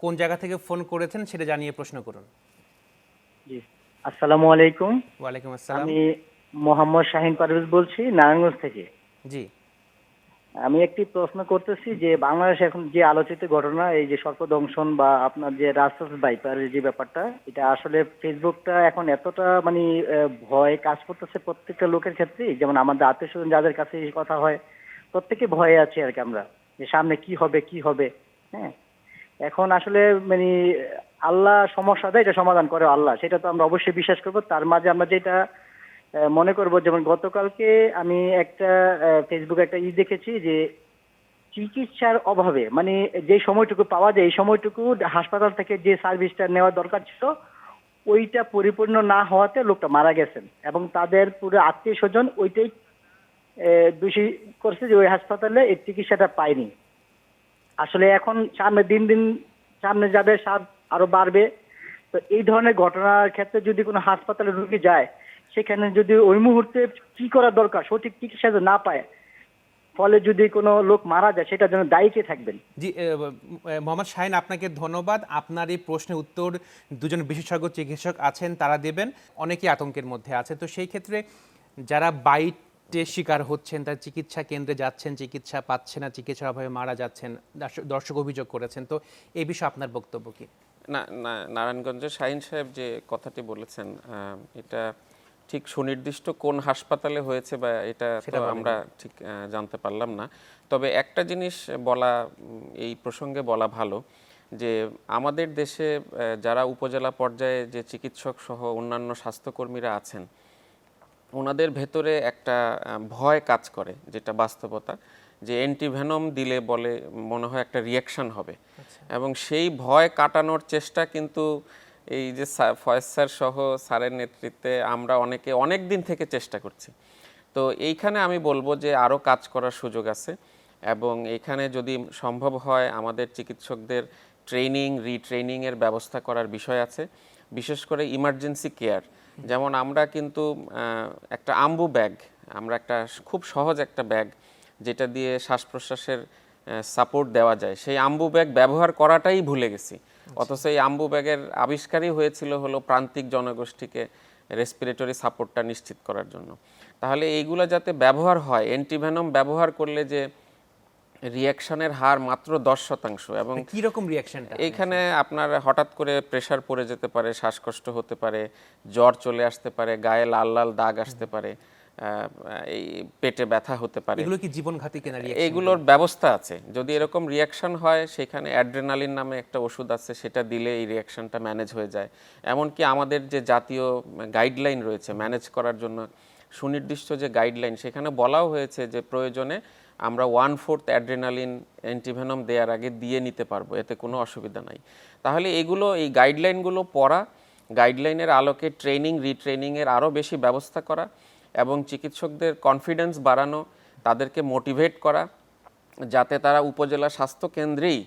কোন জায়গা থেকে ফোন করেছেন সেটা জানিয়ে প্রশ্ন করুন। জি, আসসালামু আলাইকুম। ওয়ালাইকুম আসসালাম। আমি মোহাম্মদ শাহিন পারভেজ বলছি নারায়ণগঞ্জ থেকে। জি আমি একটি প্রশ্ন করতেছি যে বাংলাদেশে এখন যে আলোচিত ঘটনা, এই যে সর্পদংশন বা আপনার যে রাজপথ বাইপারের যে ব্যাপারটা, এটা আসলে ফেসবুকটা এখন এতটা মানে ভয় কাজ করতেছে প্রত্যেকটা লোকের ক্ষেত্রেই, যেমন আমাদের আত্মীয় স্বজন যাদের কাছে এই কথা হয় প্রত্যেকে ভয়ে আছে আর কি, আমরা যে সামনে কি হবে কি হবে। হ্যাঁ, এখন আসলে মানে আল্লাহ সমস্যা দেয়, এটা সমাধান করে আল্লাহ, সেটা তো আমরা অবশ্যই বিশ্বাস করবো। তার মাঝে আমরা যেটা মনে করব, যেমন গতকালকে আমি একটা ফেসবুকে একটা দেখেছি যে চিকিৎসার অভাবে মানে যে সময়টুকু পাওয়া যায় এই সময়টুকু হাসপাতাল থেকে যে সার্ভিসটা নেওয়া দরকার ছিল ওইটা পরিপূর্ণ না হওয়াতে লোকটা মারা গেছেন, এবং তাদের পুরো আত্মীয় স্বজন ওইটাই দোষী করছে যে ওই হাসপাতালে এই চিকিৎসাটা পায়নি। আসলে এখন সামনে দিন দিন সামনে যাবে, সাপ আরো বাড়বে। তো এই ধরনের ঘটনার ক্ষেত্রে যদি কোনো হাসপাতালে রোগী যায়, সেখানে যদি ওই মুহূর্তে কি করা দরকার সঠিক চিকিৎসা যদি না পায়, ফলে যদি কোনো লোক মারা যায়, সেটার জন্য দায়ী কে থাকবেন? জি, মোহাম্মদ শাহিন, আপনাকে ধন্যবাদ। আপনার এই প্রশ্নের উত্তর দুজন বিশেষজ্ঞ চিকিৎসক আছেন, তারা দেবেন। অনেকেই আতঙ্কের মধ্যে আছে। তো সেই ক্ষেত্রে যারা বাইটের শিকার হচ্ছেন, তারা চিকিৎসা কেন্দ্রে যাচ্ছেন, চিকিৎসা পাচ্ছে না, চিকিৎসার অভাবে মারা যাচ্ছেন, দর্শক অভিযোগ করেছেন। তো এই বিষয়ে আপনার বক্তব্য কি? নারায়ণগঞ্জের শাহিন সাহেব যে কথাটি বলেছেন, এটা ঠিক সুনির্দিষ্ট কোন হাসপাতালে হয়েছে বা এটা তো আমরা ঠিক জানতে পারলাম না। তবে একটা জিনিস বলা, এই প্রসঙ্গে বলা ভালো, যে আমাদের দেশে যারা উপজেলা পর্যায়ে যে চিকিৎসক সহ অন্যান্য স্বাস্থ্যকর্মীরা আছেন, ওনাদের ভেতরে একটা ভয় কাজ করে, যেটা বাস্তবতা, যে অ্যান্টিভেনম দিলে বলে মনে হয় একটা রিয়াকশন হবে। এবং সেই ভয় কাটানোর চেষ্টা কিন্তু এই যে ফয়েজ স্যার সহ স্যারের নেতৃত্বে আমরা অনেকে অনেক দিন থেকে চেষ্টা করছি। তো এইখানে আমি বলবো যে আরও কাজ করার সুযোগ আছে, এবং এইখানে যদি সম্ভব হয় আমাদের চিকিৎসকদের ট্রেনিং রিট্রেনিংয়ের ব্যবস্থা করার বিষয় আছে, বিশেষ করে ইমার্জেন্সি কেয়ার। যেমন আমরা কিন্তু একটা আম্বু ব্যাগ, আমরা একটা খুব সহজ একটা ব্যাগ যেটা দিয়ে শ্বাস প্রশ্বাসের সাপোর্ট দেওয়া যায়, সেই আম্বু ব্যাগ ব্যবহার করাটাই ভুলে গেছি। অথচ এই আম্বু ব্যাগের আবিষ্কারই হয়েছিল হলো প্রান্তিক জনগোষ্ঠীকে রেসপিরেটরি সাপোর্টটা নিশ্চিত করার জন্য। তাহলে এইগুলো যাতে ব্যবহার হয়, অ্যান্টিভেনম ব্যবহার করলে যে রিয়াকশনের হার মাত্র 10%, এবং কি রকম রিয়াকশনটা? এইখানে আপনার হঠাৎ করে প্রেসার পড়ে যেতে পারে, শ্বাসকষ্ট হতে পারে, জ্বর চলে আসতে পারে, গায়ে লাল লাল দাগ আসতে পারে, এই পেটে ব্যথা হতে পারে। এগুলো কি জীবনঘাতী কিনা রিয়াকশন? এইগুলোর ব্যবস্থা আছে। যদি এরকম রিয়াকশন হয়, সেখানে অ্যাড্রেনালিন নামে একটা ওষুধ আছে, সেটা দিলে এই রিয়াকশনটা ম্যানেজ হয়ে যায়। এমনকি আমাদের যে জাতীয় গাইডলাইন রয়েছে ম্যানেজ করার জন্য, সুনির্দিষ্ট যে গাইডলাইন, সেখানে বলাও হয়েছে যে প্রয়োজনে আমরা 1/4 অ্যাড্রেনালিন অ্যান্টিভেনম দেওয়ার আগে দিয়ে নিতে পারবো, এতে কোনো অসুবিধা নাই। তাহলে এগুলো, এই গাইডলাইনগুলো পড়া, গাইডলাইনের আলোকে ট্রেনিং রিট্রেনিংয়ের আরও বেশি ব্যবস্থা করা, এবং চিকিৎসকদের কনফিডেন্স বাড়ানো, তাদেরকে মোটিভেট করা, যাতে তারা উপজেলা স্বাস্থ্য কেন্দ্রেই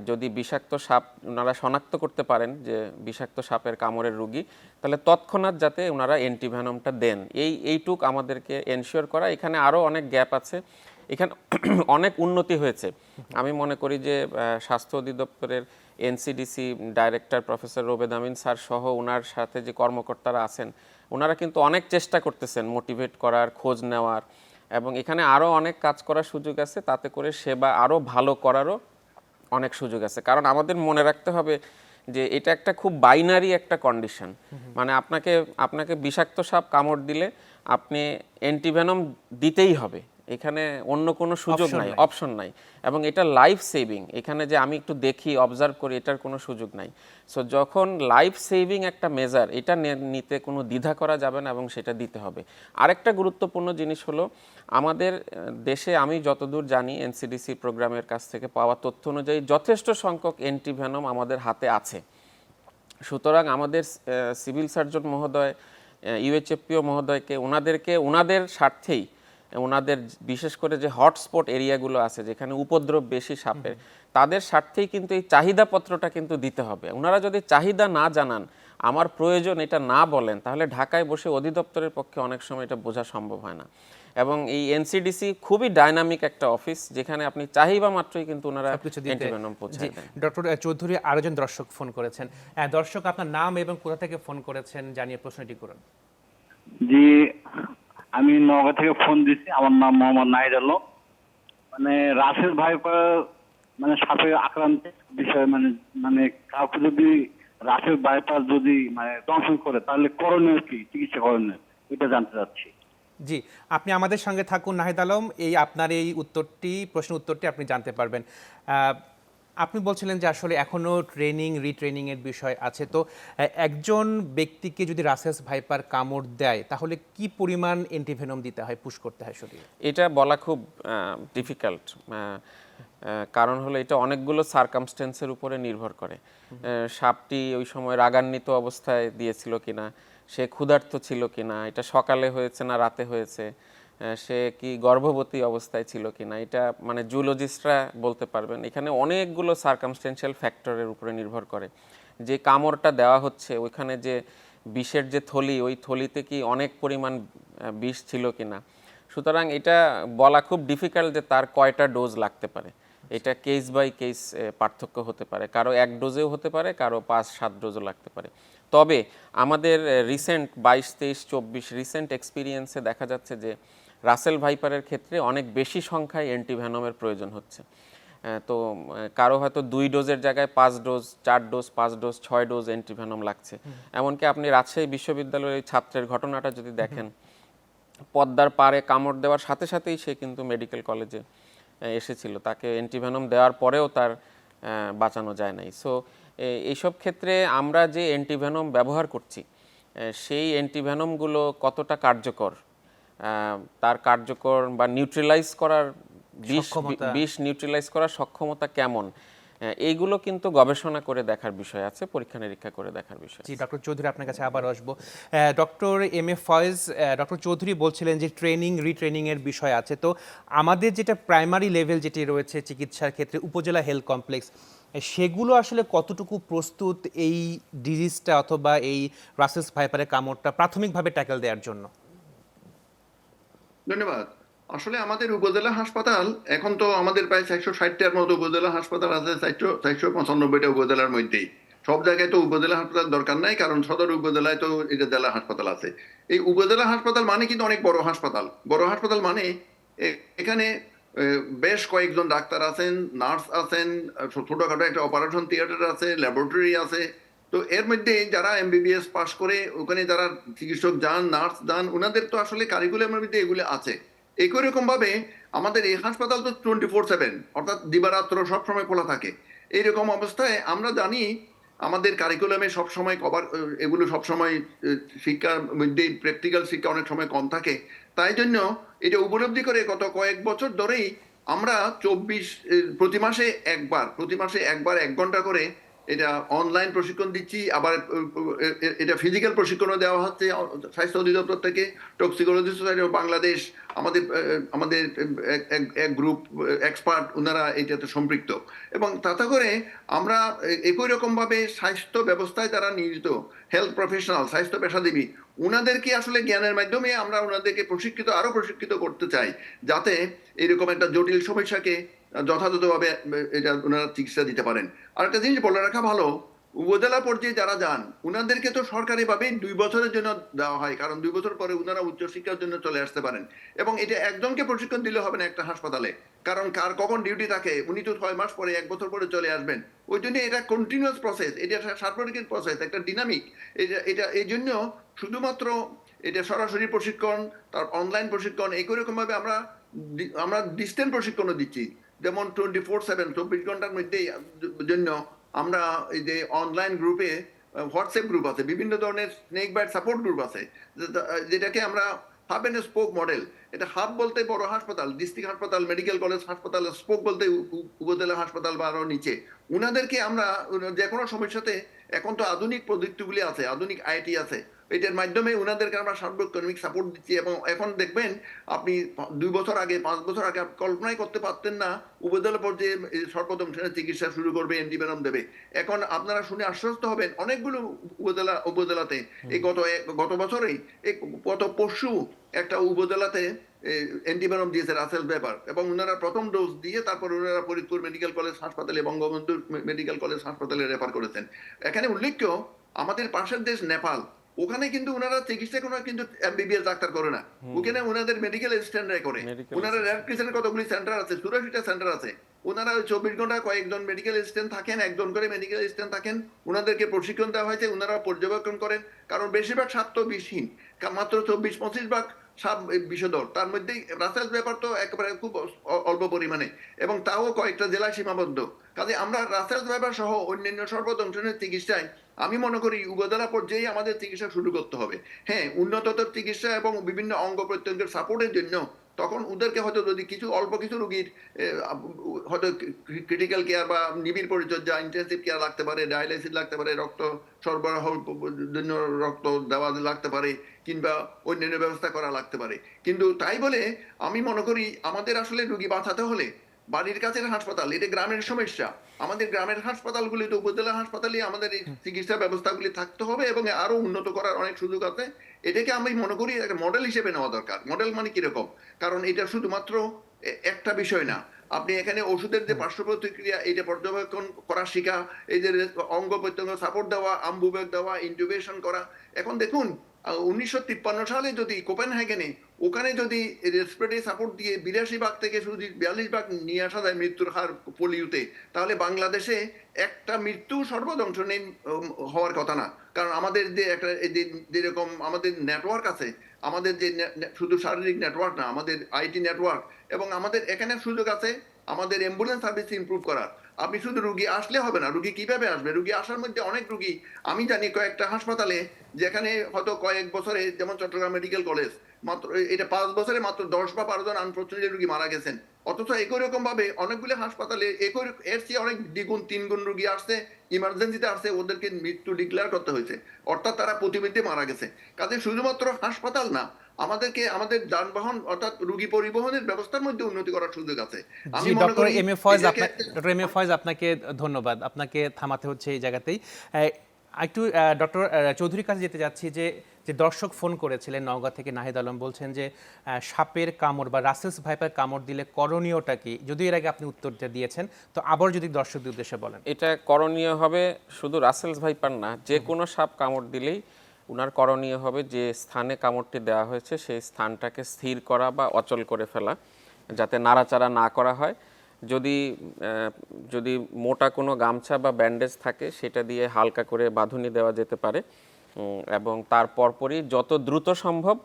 যদি বিষাক্ত সাপ ওনারা শনাক্ত করতে পারেন যে বিষাক্ত সাপের কামড়ের রোগী, তাহলে তৎক্ষণাৎ যাতে ওনারা অ্যান্টিভেনমটা দেন, এইটুক আমাদেরকে এনশিওর করা। এখানে আরও অনেক গ্যাপ আছে, এখানে অনেক উন্নতি হয়েছে। আমি মনে করি যে স্বাস্থ্য অধিদপ্তরের এনসিডিসি ডাইরেক্টর প্রফেসর রোবেদ আমিন স্যার সহ ওনার সাথে যে কর্মকর্তারা আছেন, ওনারা কিন্তু অনেক চেষ্টা করতেছেন মোটিভেট করার, খোঁজ নেওয়ার, এবং এখানে আরও অনেক কাজ করার সুযোগ আছে, তাতে করে সেবা আরও ভালো করারও অনেক সুযোগ আছে। কারণ আমাদের মনে রাখতে হবে যে এটা একটা খুব বাইনারি একটা কন্ডিশন, মানে আপনাকে বিষাক্ত সাপ কামড় দিলে আপনি অ্যান্টিভেনম দিতেই হবে, এখানে অন্য কোনো সুযোগ নাই, অপশন নাই, এবং এটা লাইফ সেভিং। এখানে যে আমি একটু দেখি, অবজার্ভ করি, এটার কোনো সুযোগ নাই। সো যখন লাইফ সেভিং একটা মেজার, এটা নিতে কোনো দ্বিধা করা যাবে না, এবং সেটা দিতে হবে। আরেকটা গুরুত্বপূর্ণ জিনিস হলো, আমাদের দেশে আমি যতদূর জানি এনসিডিসি প্রোগ্রামের কাছ থেকে পাওয়া তথ্য অনুযায়ী যথেষ্ট সংখ্যক অ্যান্টিভেনম আমাদের হাতে আছে। সুতরাং আমাদের সিভিল সার্জন মহোদয়, ইউএইচএফপিও মহোদয়কে, ওনাদের স্বার্থেই, ওনাদের বিশেষ করে যে হটস্পট এরিয়াগুলো আছে যেখানে উপদ্রব বেশি সাপের, তাদের স্বার্থেই কিন্তু এই চাহিদাপত্রটা কিন্তু দিতে হবে। ওনারা যদি চাহিদা না জানান, আমার প্রয়োজন এটা না বলেন, তাহলে ঢাকায় বসে অধিদপ্তরের পক্ষে অনেক সময় এটা বোঝা সম্ভব হয় না। এবং এই এনসিডিসি খুবই ডাইনামিক একটা অফিস, যেখানে আপনি চাহিবা মাত্রই কিন্তু ওনারা সবকিছু দিতে। অ্যান্টিভেনম জি, পৌঁছায় দেন। ডক্টর চৌধুরী আরো জন দর্শক ফোন করেছেন। দর্শক আপনার নাম এবং কোথা থেকে ফোন করেছেন জানিয়ে প্রশ্নটি করুন। জি, আমি নওগাঁ থেকে ফোন দিচ্ছি। আমার নাম মোহাম্মদ নাহিদ আলম। মানে রাসেল ভাইপার মানে সাপে আক্রান্তের বিষয় মানে মানে কাউকে যদি রাসেল ভাইপার যদি মানে দংশন করে তাহলে করণীয় কি, চিকিৎসা করণীয়, এটা জানতে চাচ্ছি। জি, আপনি আমাদের সঙ্গে থাকুন নাহিদ আলম, এই আপনার এই প্রশ্নের উত্তরটি আপনি জানতে পারবেন। আপনি বলছিলেন যে আসলে এখনো ট্রেনিং রিট্রেনিং এর বিষয় আছে, তো একজন ব্যক্তিকে যদি রাসেলস ভাইপার কামড় দেয় তাহলে কি পরিমাণ অ্যান্টিভেনম দিতে হয়, পুশ করতে হয় শরীরে? এটা বলা খুব ডিফিকাল্ট, কারণ হলো এটা অনেকগুলো সারকামস্টেন্সের উপরে নির্ভর করে। সাপটি ওই সময় রাগান্বিত অবস্থায় দিয়েছিল কিনা, সে ক্ষুধার্ত ছিল কিনা, এটা সকালে হয়েছে না রাতে হয়েছে, সে কি গর্ভবতী অবস্থায় ছিল কিনা, এটা মানে জুলজিস্টরা বলতে পারবেন। এখানে অনেকগুলো সারকামস্টেন্সিয়াল ফ্যাক্টরের উপরে নির্ভর করে। যে কামড়টা দেওয়া হচ্ছে ওইখানে যে বিষের যে থলি, ওই থলিতে কি অনেক পরিমাণ বিষ ছিল কিনা। সুতরাং এটা বলা খুব ডিফিকাল্ট যে তার কয়টা ডোজ লাগতে পারে। এটা কেস বাই কেস পার্থক্য হতে পারে, কারো 1 ডোজেও হতে পারে, কারো 5-7 ডোজও লাগতে পারে। তবে আমাদের রিসেন্ট 22, 23, 24 রিসেন্ট এক্সপিরিয়েন্সে দেখা যাচ্ছে যে রাসেল ভাইপারের ক্ষেত্রে অনেক বেশি সংখ্যায় অ্যান্টিভেনমের প্রয়োজন হচ্ছে। তো কারো হয়তো 2 ডোজের জায়গায় 5 dose, 4 dose, 5 dose, 6 dose antivenom লাগছে। এমনকি আপনি রাজশাহী বিশ্ববিদ্যালয়ের ছাত্রের ঘটনাটা যদি দেখেন, পদ্মার পাড়ে কামড় দেওয়ার সাথে সাথেই সে কিন্তু মেডিকেল কলেজে এসেছিল, তাকে অ্যান্টিভেনম দেওয়ার পরেও তার বাঁচানো যায় নাই। সো এইসব ক্ষেত্রে আমরা যে অ্যান্টিভেনম ব্যবহার করছি, সেই অ্যান্টিভেনমগুলো কতটা কার্যকর, তার কার্যকর বা নিউট্রিলাইজ করার বিষ নিউট্রিলাইজ করার সক্ষমতা কেমন, এইগুলো কিন্তু গবেষণা করে দেখার বিষয় আছে, পরীক্ষা নিরীক্ষা করে দেখার বিষয়। জি, ডক্টর চৌধুরী আপনার কাছে আবার আসবো। Doctor M A Faiz, doctor Chowdhury বলছিলেন যে ট্রেনিং রিট্রেনিং এর বিষয় আছে, তো আমাদের যেটা প্রাইমারি লেভেল যেটি রয়েছে চিকিৎসার ক্ষেত্রে উপজেলা হেলথ কমপ্লেক্স, সেগুলো আসলে কতটুকু প্রস্তুত এই ডিজিজটা অথবা এই রাসেলস ভাইপারের কামড়টা প্রাথমিকভাবে ট্যাকেল দেওয়ার জন্য? ধন্যবাদ। আসলে আমাদের উপজেলা হাসপাতাল এখন তো আমাদের প্রায় 460টার মতো উপজেলা হাসপাতাল আছে, 495টা উপজেলার মধ্যেই। সব জায়গায় তো উপজেলা হাসপাতাল দরকার নাই, কারণ সদর উপজেলায় তো এটা জেলা হাসপাতাল আছে। এই উপজেলা হাসপাতাল মানে কিন্তু অনেক বড় হাসপাতাল। বড় হাসপাতাল মানে এখানে বেশ কয়েকজন ডাক্তার আছেন, নার্স আছেন, ছোটখাটো একটা অপারেশন থিয়েটার আছে, ল্যাবরেটরি আছে। তো এর মধ্যে যারা এমবিবিএস পাস করে ওখানে যারা চিকিৎসক যান, নার্স যান, ওনাদের তো আসলে কারিকুলামের মধ্যে এগুলো আছে। একই রকম ভাবে আমাদের এই হাসপাতাল তো 24/7, অর্থাৎ দিবারাত্র সবসময় খোলা থাকে। এইরকম অবস্থায় আমরা জানি আমাদের কারিকুলামে সবসময় এগুলো সবসময় শিক্ষার মধ্যে প্র্যাকটিক্যাল শিক্ষা অনেক সময় কম থাকে। তাই জন্য এটা উপলব্ধি করে গত কয়েক বছর ধরেই আমরা প্রতি মাসে একবার 1 ঘন্টা করে এটা অনলাইন প্রশিক্ষণ দিচ্ছি। আবার এটা ফিজিক্যাল প্রশিক্ষণও দেওয়া হচ্ছে স্বাস্থ্য অধিদপ্তর থেকে। টক্সিকোলজি সোসাইটি অফ বাংলাদেশ, আমাদের এক গ্রুপ এক্সপার্ট, ওনারা এটাতে সম্পৃক্ত। এবং তাতে করে আমরা একই রকম ভাবে স্বাস্থ্য ব্যবস্থায় যারা নিয়োজিত হেলথ প্রফেশনাল, স্বাস্থ্য পেশাজীবী, ওনাদেরকে আসলে জ্ঞানের মাধ্যমে আমরা ওনাদেরকে আরো প্রশিক্ষিত করতে চাই, যাতে এরকম একটা জটিল সমস্যাকে যথাযথভাবে এটা ওনারা চিকিৎসা দিতে পারেন। আর একটা জিনিস বলে রাখা ভালো, উপজেলা পর্যায়ে যারা যান ওনাদেরকে তো সরকারিভাবে 2 বছরের জন্য দেওয়া হয়, কারণ 2 বছর পরে ওনারা উচ্চশিক্ষার জন্য চলে আসতে পারেন। এবং এটা একজনকে প্রশিক্ষণ দিলে হবে না একটা হাসপাতালে, কারণ কার কখন ডিউটি থাকে, উনি তো 6 মাস পরে 1 বছর পরে চলে আসবেন। ওই জন্য এটা কন্টিনিউয়াস প্রসেস, এটা সার্বজনীন প্রসেস, একটা ডিনামিক। এটা এই জন্য শুধুমাত্র এটা সরাসরি প্রশিক্ষণ, তার অনলাইন প্রশিক্ষণ, একই রকম ভাবে আমরা ডিস্টেন্স প্রশিক্ষণও দিচ্ছি। যেমন 24/7 24 ঘন্টার মধ্যেই জন্য আমরা এই যে অনলাইন গ্রুপে, হোয়াটসঅ্যাপ গ্রুপ আছে, বিভিন্ন ধরনের স্নেক বাইট সাপোর্ট গ্রুপ আছে, যেটাকে আমরা হাব এন্ড স্পোক মডেল। এটা হাব বলতে বড় হাসপাতাল, ডিস্ট্রিক্ট হাসপাতাল, মেডিকেল কলেজ হাসপাতাল, স্পোক বলতে উপজেলা হাসপাতাল বা আরো নিচে। উনাদেরকে আমরা যে কোনো সমস্যাতে, এখন তো আধুনিক প্রযুক্তিগুলি আছে, আধুনিক আইটি আছে, এটার মাধ্যমে ওনাদেরকে আমরা সার্বক্ষণিক সাপোর্ট দিচ্ছি। এবং এখন দেখবেন আপনি 2 বছর আগে 5 বছর আগে আপনি কল্পনাই করতে পারতেন না উপজেলা পর্যায়ে সর্বদংশনের চিকিৎসা শুরু করবে, অ্যান্টিভেনম দেবে। এখন আপনারা শুনে আশ্বস্ত হবেন অনেকগুলো উপজেলাতে এই গত বছরেই গত পরশু একটা উপজেলাতে অ্যান্টিভেনম দিয়েছে রাসেল ব্যাপার, এবং ওনারা প্রথম ডোজ দিয়ে তারপর ওনারা ফরিদপুর মেডিকেল কলেজ হাসপাতালে, বঙ্গবন্ধু মেডিকেল কলেজ হাসপাতালে রেফার করেছেন। এখানে উল্লেখ্য আমাদের পাশের দেশ নেপাল, ওখানে কিন্তু ওনারা চিকিৎসা কোনো কিন্তু এমবিবিএস ডাক্তার করে না, ওখানে ওনাদের মেডিকেল অ্যাসিস্ট্যান্টরা করে। ওনারা রেড ক্রিসেন্টের কতগুলি সেন্টার আছে, 84টা সেন্টার আছে। ওনারা 24 ঘন্টা কয়েকজন মেডিকেল অ্যাসিস্ট্যান্ট থাকেন, একজন করে মেডিকেল অ্যাসিস্ট্যান্ট থাকেন, ওনাদেরকে প্রশিক্ষণ দেওয়া হয়েছে, ওনারা পর্যবেক্ষণ করেন। কারণ বেশিরভাগ সাপ তো বিষহীন, মাত্র 24-25 ভাগ সাপ বিষধর, তার মধ্যেই রাসেল ব্যাপার তো একেবারে খুব অল্প পরিমাণে, এবং তাও কয়েকটা জেলায় সীমাবদ্ধ। কাজে আমরা রাসেল ব্যাপার সহ অন্যান্য সর্বদংশনের চিকিৎসায় আমি মনে করি উপজেলা পর্যায়ে আমাদের চিকিৎসা শুরু করতে হবে। হ্যাঁ, উন্নততর চিকিৎসা এবং বিভিন্ন অঙ্গ প্রত্যঙ্গের সাপোর্টের জন্য তখন ওদেরকে হয়তো যদি অল্প কিছু রোগীর হয়তো ক্রিটিক্যাল কেয়ার বা নিবিড় পরিচর্যা, ইন্টেন্সিভ কেয়ার লাগতে পারে, ডায়ালাইসিস লাগতে পারে, রক্ত সরবরাহ জন্য রক্ত দেওয়া লাগতে পারে, কিংবা অন্যান্য ব্যবস্থা করা লাগতে পারে। কিন্তু তাই বলে আমি মনে করি আমাদের আসলে রোগী বাঁচাতে হলে বাড়ির কাছের হাসপাতাল, এটা গ্রামের সমস্যা, আমাদের গ্রামের হাসপাতালগুলিতে, উপজেলা হাসপাতালে আমাদের এই চিকিৎসা ব্যবস্থাগুলি থাকতে হবে এবং আরো উন্নত করার অনেক সুযোগ আছে। এটাকে আমি মনে করি একটা মডেল হিসেবে নেওয়া দরকার। মডেল মানে কিরকম? কারণ এটা শুধুমাত্র একটা বিষয় না, আপনি এখানে ওষুধের যে পার্শ্ব প্রতিক্রিয়া এটা পর্যবেক্ষণ করা শিখা, এই যে অঙ্গ প্রত্যঙ্গ সাপোর্ট দেওয়া, আম্বুবেগ দেওয়া, ইন্টুবেশন করা। এখন দেখুন 1953 সালে যদি কোপেনহেগেনে ওখানে যদি রেসপিরেটরি সাপোর্ট দিয়ে 82 ভাগ থেকে শুধু 42 ভাগ নিয়ে আসা যায় মৃত্যুর হার পোলিওতে, তাহলে বাংলাদেশে একটা মৃত্যু সর্বদংশনে হওয়ার কথা না। কারণ আমাদের যে একটা যেরকম আমাদের নেটওয়ার্ক আছে, আমাদের যে শুধু শারীরিক নেটওয়ার্ক না, আমাদের আইটি নেটওয়ার্ক, এবং আমাদের এখানে সুযোগ আছে আমাদের অ্যাম্বুলেন্স সার্ভিস ইমপ্রুভ করার। আপনি শুধু রুগী আসলে হবে না, রুগী কিভাবে আসবে? রুগী আসার মধ্যে অনেক রুগী আমি জানি কয়েকটা হাসপাতালে যেখানে হয়তো কয়েক বছরে, যেমন চট্টগ্রাম মেডিকেল কলেজ, মাত্র এটা 5 বছরে মাত্র 10 বা 12 জন আনফরচুনেটলি রুগী মারা গেছেন। অথচ একই রকম ভাবে অনেকগুলো হাসপাতালে এর চেয়ে অনেক দ্বিগুণ 3 গুণ রুগী আসছে, ইমার্জেন্সিতে আসছে, ওদেরকে মৃত্যু ডিক্লেয়ার করতে হয়েছে, অর্থাৎ তারা প্রতিমধ্যে মারা গেছে। কাজে শুধুমাত্র হাসপাতাল না, আমাদেরকে আমাদের যানবাহন অর্থাৎ রোগী পরিবহনের ব্যবস্থার মধ্যে উন্নতি করার সুযোগ আছে। আমি মনে করি ডক্টর এম এ ফয়েজ আপনাকে ধন্যবাদ, আপনাকে থামাতে হচ্ছে এই জায়গাতেই। একটু ডক্টর চৌধুরীর কাছে যেতে যাচ্ছি যে দর্শক ফোন করেছিলেন নওগাঁ থেকে, নাহিদ আলম বলছেন যে সাপের কামড় বা রাসেলস ভাইপার কামড় দিলে করণীয়টা কি? যদিও এর আগে আপনি উত্তরটা দিয়েছেন, তো আবার যদি দর্শকদের উদ্দেশ্যে বলেন। এটা করণীয় হবে শুধু রাসেলস ভাইপার না, যে কোনো সাপ কামড় দিলেই উনার করণীয় হবে যে স্থানে কামড়টি দেওয়া হয়েছে সেই স্থানটাকে স্থির করা বা অচল করে ফেলা, যাতে নাড়াচাড়া না করা হয়। যদি মোটা কোনো গামছা বা ব্যান্ডেজ থাকে সেটা দিয়ে হালকা করে বাঁধুনি দেওয়া যেতে পারে, এবং তার পরপরই যত দ্রুত সম্ভব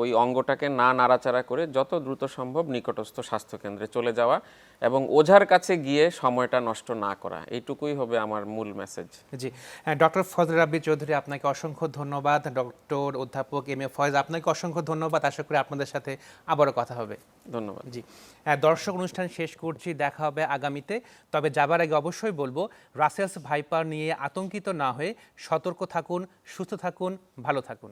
ওই অঙ্গটাকে না নাড়াচাড়া করে যত দ্রুত সম্ভব নিকটস্থ স্বাস্থ্যকেন্দ্রে চলে যাওয়া এবং ওঝার কাছে গিয়ে সময়টা নষ্ট না করা, এইটুকুই হবে আমার মূল মেসেজ। জি, ডক্টর ফজল রাব্বি চৌধুরী, আপনাকে অসংখ্য ধন্যবাদ। ডক্টর অধ্যাপক এম এ ফয়েজ, আপনাকে অসংখ্য ধন্যবাদ। আশা করি আপনাদের সাথে আবারও কথা হবে। ধন্যবাদ। জি, দর্শক অনুষ্ঠান শেষ করছি, দেখা হবে আগামীতে। তবে যাবার আগে অবশ্যই বলবো, রাসেলস ভাইপার নিয়ে আতঙ্কিত না হয়ে সতর্ক থাকুন, সুস্থ থাকুন, ভালো থাকুন।